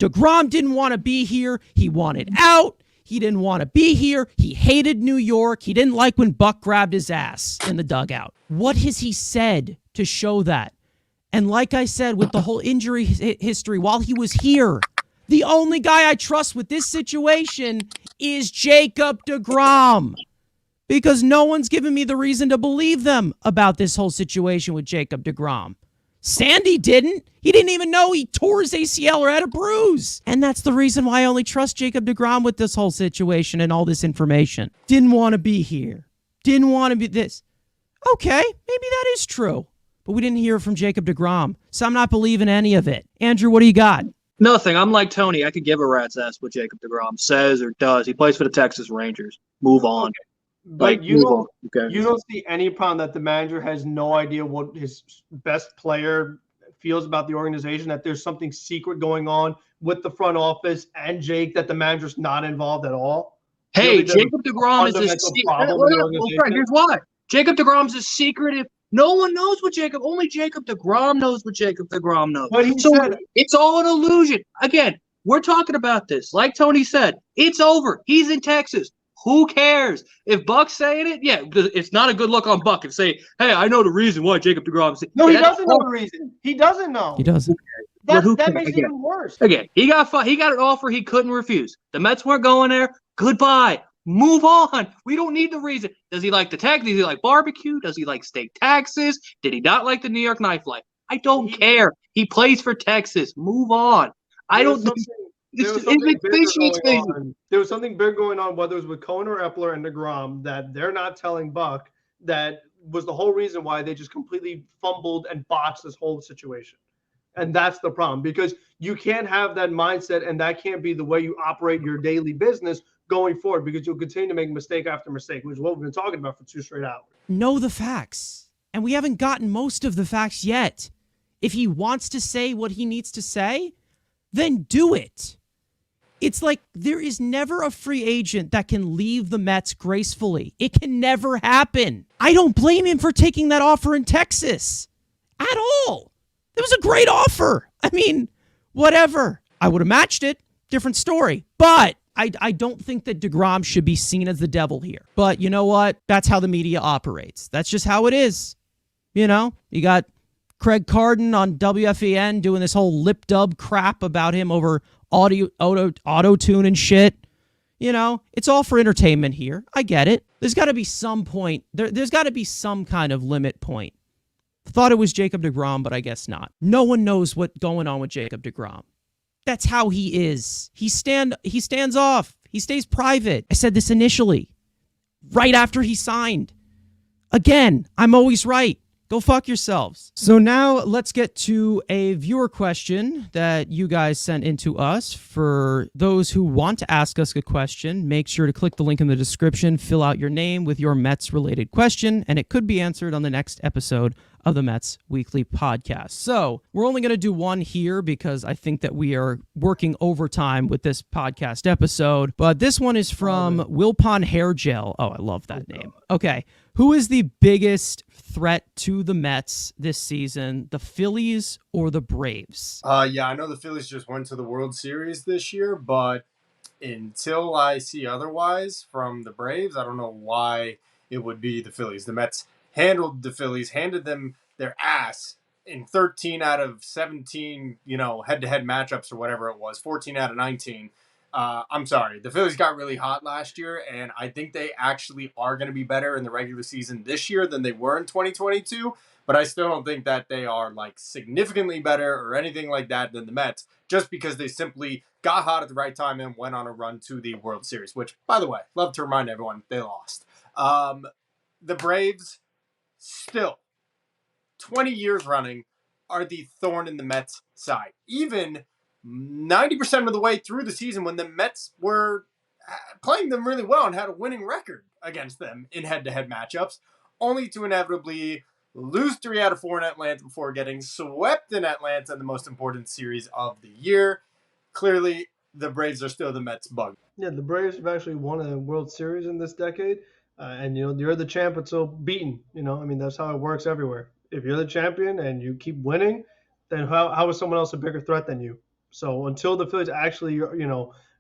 deGrom didn't want to be here. He wanted out. He didn't want to be here. He hated New York. He didn't like when Buck grabbed his ass in the dugout. What has he said to show that? And like I said, with the whole injury history, while he was here, the only guy I trust with this situation is Jacob deGrom. Because no one's given me the reason to believe them about this whole situation with Jacob deGrom. Sandy didn't. He didn't even know he tore his ACL or had a bruise. And that's the reason why I only trust Jacob deGrom with this whole situation and all this information. Didn't want to be here. Didn't want to be this. Okay, maybe that is true. But we didn't hear from Jacob deGrom, so I'm not believing any of it. Andrew, what do you got? Nothing. I'm like Tony. I could give a rat's ass what Jacob deGrom says or does. He plays for the Texas Rangers. Move on. But you don't see any problem that the manager has no idea what his best player feels about the organization, that there's something secret going on with the front office and Jake, that the manager's not involved at all? Hey, Jacob deGrom is a secret. Here's why. Jacob deGrom's a secretive. No one knows what only Jacob deGrom knows what Jacob deGrom knows. But he said, it's all an illusion. Again, we're talking about this. Like Tony said, it's over. He's in Texas. Who cares? If Buck's saying it, yeah, it's not a good look on Buck and say, hey, I know the reason why Jacob deGrom said. No, he doesn't know the reason. He doesn't know. He doesn't. That makes it even worse. Again, he got an offer he couldn't refuse. The Mets weren't going there. Goodbye. Move on. We don't need the reason. Does he like the tech? Does he like barbecue? Does he like steak taxes? Did he not like the New York nightlife? I don't care. He plays for Texas. Move on. There was something big going on, whether it was with Cohen or Epler and deGrom, that they're not telling Buck, that was the whole reason why they just completely fumbled and botched this whole situation. And that's the problem, because you can't have that mindset, and that can't be the way you operate your daily business going forward, because you'll continue to make mistake after mistake, which is what we've been talking about for 2 straight hours. Know the facts. And we haven't gotten most of the facts yet. If he wants to say what he needs to say, then do it. It's like there is never a free agent that can leave the Mets gracefully. It can never happen. I don't blame him for taking that offer in Texas at all. It was a great offer. I mean, whatever. I would have matched it. Different story. But I don't think that deGrom should be seen as the devil here. But you know what? That's how the media operates. That's just how it is. You got Craig Carden on WFAN doing this whole lip dub crap about him over auto-tune and shit. It's all for entertainment here. I get it. There's got to be some point. There's got to be some kind of limit point. Thought it was Jacob deGrom, but I guess not. No one knows what's going on with Jacob deGrom. That's how he is. He stands off. He stays private. I said this initially, right after he signed. Again, I'm always right. Go fuck yourselves. So now let's get to a viewer question that you guys sent into us. For those who want to ask us a question, make sure to click the link in the description, fill out your name with your Mets-related question, and it could be answered on the next episode of the Mets Weekly Podcast. So we're only going to do one here because I think that we are working overtime with this podcast episode. But this one is from Wilpon Hair Gel. Oh, I love that name. Okay. Who is the biggest threat to the Mets this season, the Phillies or the Braves? Yeah, I know the Phillies just went to the World Series this year, but until I see otherwise from the Braves, I don't know why it would be the Phillies. The Mets handled the Phillies, handed them their ass in 13 out of 17, head-to-head matchups or whatever it was, 14 out of 19. I'm sorry. The Phillies got really hot last year, and I think they actually are going to be better in the regular season this year than they were in 2022. But I still don't think that they are like significantly better or anything like that than the Mets, just because they simply got hot at the right time and went on a run to the World Series, which, by the way, love to remind everyone, they lost. The Braves still, 20 years running, are the thorn in the Mets' side. Even 90% of the way through the season when the Mets were playing them really well and had a winning record against them in head-to-head matchups, only to inevitably lose 3 out of 4 in Atlanta before getting swept in Atlanta in the most important series of the year. Clearly, the Braves are still the Mets' bug. Yeah, the Braves have actually won a World Series in this decade. And, you're the champ until beaten. I mean, that's how it works everywhere. If you're the champion and you keep winning, then how is someone else a bigger threat than you? So until the Phillies actually,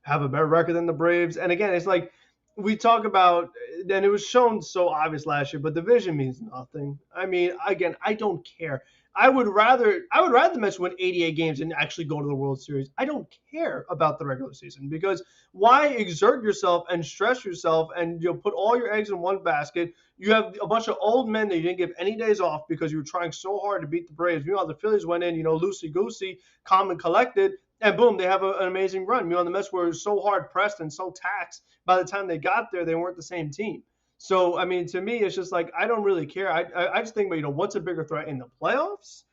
have a better record than the Braves. And again, it's like we talk about, and it was shown so obvious last year, but division means nothing. I mean, again, I don't care. I would rather the Mets win 88 games and actually go to the World Series. I don't care about the regular season, because why exert yourself and stress yourself and put all your eggs in one basket? You have a bunch of old men that you didn't give any days off because you were trying so hard to beat the Braves. Meanwhile, the Phillies went in, loosey-goosey, calm and collected, and boom, they have an amazing run. The Mets were so hard pressed and so taxed. By the time they got there, they weren't the same team. So, I mean, to me, it's just like, I don't really care. I just think about, what's a bigger threat in the playoffs?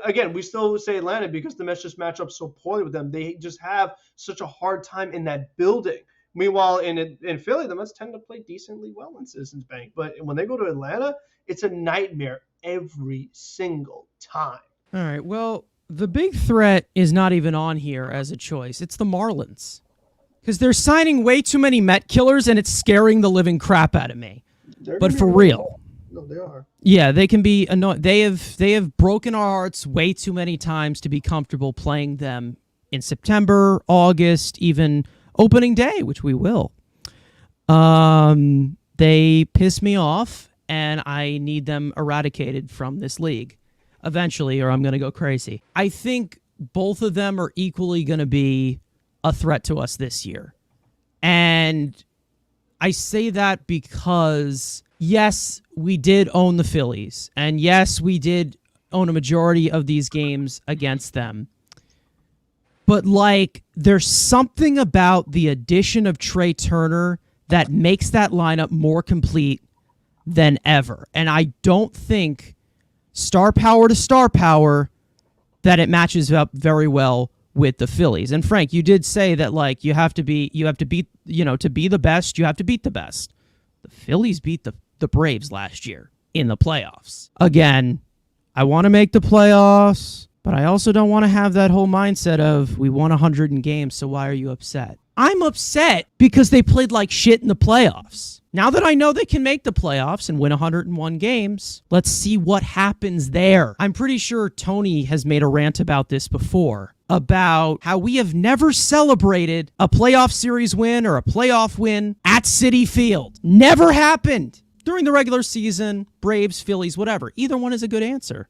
Again, we still say Atlanta because the Mets just match up so poorly with them. They just have such a hard time in that building. Meanwhile, in Philly, the Mets tend to play decently well in Citizens Bank. But when they go to Atlanta, it's a nightmare every single time. All right, well, the big threat is not even on here as a choice. It's the Marlins. Because they're signing way too many Met killers, and it's scaring the living crap out of me. But for real. No, they are. Yeah, they can be annoying. They have broken our hearts way too many times to be comfortable playing them in September, August, even opening day, which we will. They piss me off, and I need them eradicated from this league eventually, or I'm going to go crazy. I think both of them are equally going to be a threat to us this year. And I say that because, yes, we did own the Phillies. And yes, we did own a majority of these games against them. But, there's something about the addition of Trey Turner that makes that lineup more complete than ever. And I don't think, star power to star power, that it matches up very well with the Phillies. And Frank, you did say that you have to beat, to be the best, you have to beat the best. The Phillies beat the Braves last year in the playoffs. Again, I want to make the playoffs, but I also don't want to have that whole mindset of we won 100 in games, so why are you upset? I'm upset because they played like shit in the playoffs. Now that I know they can make the playoffs and win 101 games, let's see what happens there. I'm pretty sure Tony has made a rant about this before, about how we have never celebrated a playoff series win or a playoff win at Citi Field. Never happened. During the regular season, Braves, Phillies, whatever. Either one is a good answer.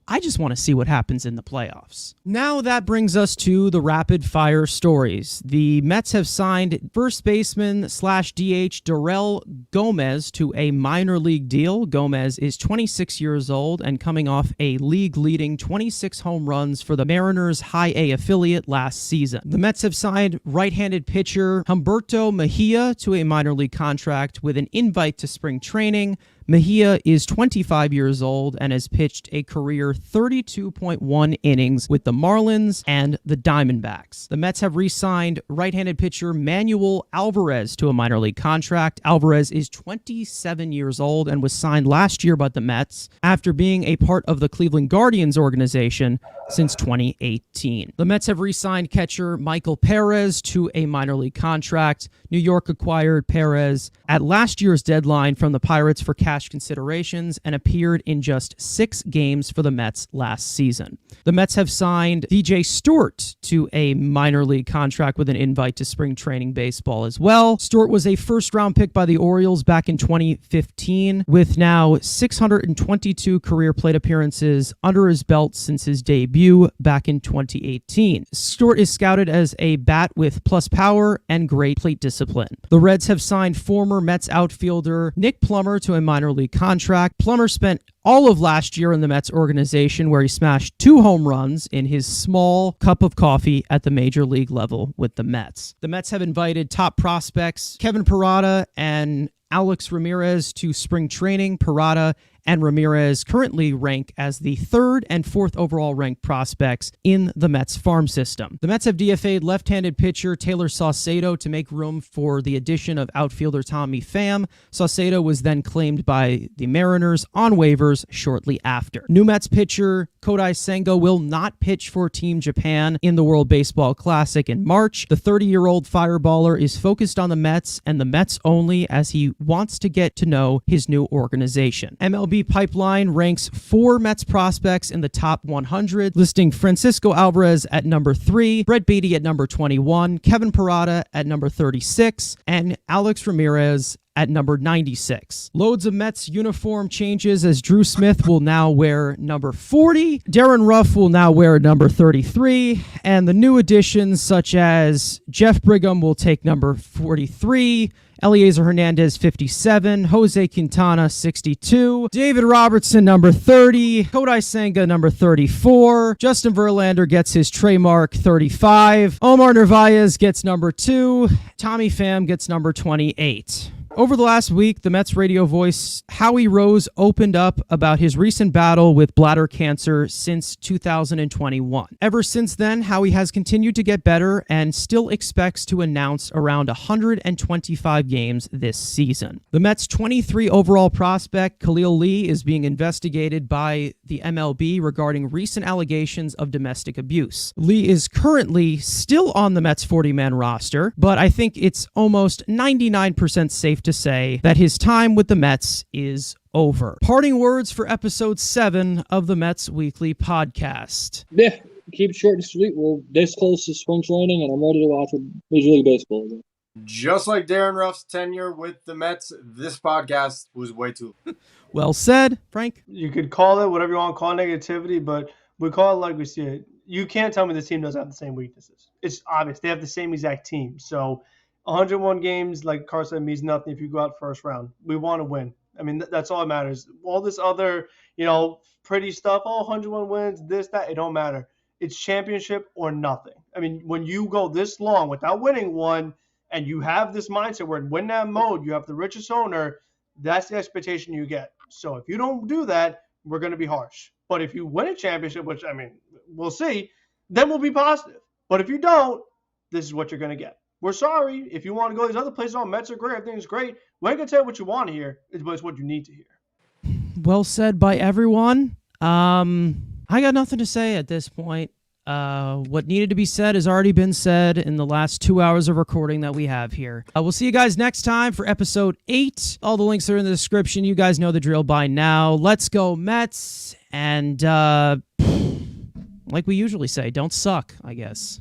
I just want to see what happens in the playoffs. Now that brings us to the rapid fire stories. The Mets have signed first baseman / DH Darrell Gomez to a minor league deal. Gomez is 26 years old and coming off a league-leading 26 home runs for the Mariners' High A affiliate last season. The Mets have signed right-handed pitcher Humberto Mejia to a minor league contract with an invite to spring training. Mejia is 25 years old and has pitched a career 32.1 innings with the Marlins and the Diamondbacks. The Mets have re-signed right-handed pitcher Manuel Alvarez to a minor league contract. Alvarez is 27 years old and was signed last year by the Mets after being a part of the Cleveland Guardians organization since 2018. The Mets have re-signed catcher Michael Perez to a minor league contract. New York acquired Perez at last year's deadline from the Pirates for cash cash considerations and appeared in just 6 games for the Mets last season. The Mets have signed DJ Stewart to a minor league contract with an invite to spring training baseball as well. Stewart was a first-round pick by the Orioles back in 2015, with now 622 career plate appearances under his belt since his debut back in 2018. Stewart is scouted as a bat with plus power and great plate discipline. The Reds have signed former Mets outfielder Nick Plummer to a minor league contract. Plummer spent all of last year in the Mets organization, where he smashed 2 home runs in his small cup of coffee at the major league level with the Mets. The Mets have invited top prospects Kevin Parada and Alex Ramirez to spring training. Parada and Ramirez currently rank as the 3rd and 4th overall ranked prospects in the Mets farm system. The Mets have DFA'd left-handed pitcher Taylor Saucedo to make room for the addition of outfielder Tommy Pham. Saucedo was then claimed by the Mariners on waivers shortly after. New Mets pitcher Kodai Senga will not pitch for Team Japan in the World Baseball Classic in March. The 30-year-old fireballer is focused on the Mets and the Mets only, as he wants to get to know his new organization. MLB Pipeline ranks 4 Mets prospects in the top 100, listing Francisco Alvarez at number 3, Brett Beatty at number 21, Kevin Parada at number 36, and Alex Ramirez at number 96. Loads of Mets uniform changes, as Drew Smith will now wear number 40, Darin Ruf will now wear number 33, and the new additions such as Jeff Brigham will take number 43, Eliezer Hernandez, 57, Jose Quintana, 62, David Robertson, number 30, Kodai Senga, number 34, Justin Verlander gets his trademark 35, Omar Narvaez gets number 2, Tommy Pham gets number 28. Over the last week, the Mets radio voice Howie Rose opened up about his recent battle with bladder cancer since 2021. Ever since then, Howie has continued to get better and still expects to announce around 125 games this season. The Mets' 23 overall prospect, Khalil Lee, is being investigated by the MLB regarding recent allegations of domestic abuse. Lee is currently still on the Mets' 40-man roster, but I think it's almost 99% safe to say that his time with the Mets is over. Parting words for episode 7 of the Mets Weekly Podcast. Yeah, keep it short and sweet. We're this close to spring training, and I'm ready to watch Major League Baseball again. Just like Darin Ruf's tenure with the Mets, this podcast was way too long. Well said, Frank. You could call it whatever you want to call negativity, but we call it like we see it. You can't tell me this team doesn't have the same weaknesses. It's obvious. They have the same exact team. So 101 games, like Carson, means nothing if you go out first round. We want to win. I mean, that's all that matters. All this other, pretty stuff, 101 wins, this, that, it don't matter. It's championship or nothing. I mean, when you go this long without winning one and you have this mindset where in win that mode, you have the richest owner, that's the expectation you get. So if you don't do that, we're going to be harsh. But if you win a championship, which, we'll see, then we'll be positive. But if you don't, this is what you're going to get. We're sorry. If you want to go these other places, Mets are great, everything's great. We ain't going to tell you what you want to hear, but it's what you need to hear. Well said by everyone. I got nothing to say at this point. What needed to be said has already been said in the last 2 hours of recording that we have here. We'll see you guys next time for episode 8. All the links are in the description. You guys know the drill by now. Let's go Mets. And like we usually say, don't suck, I guess.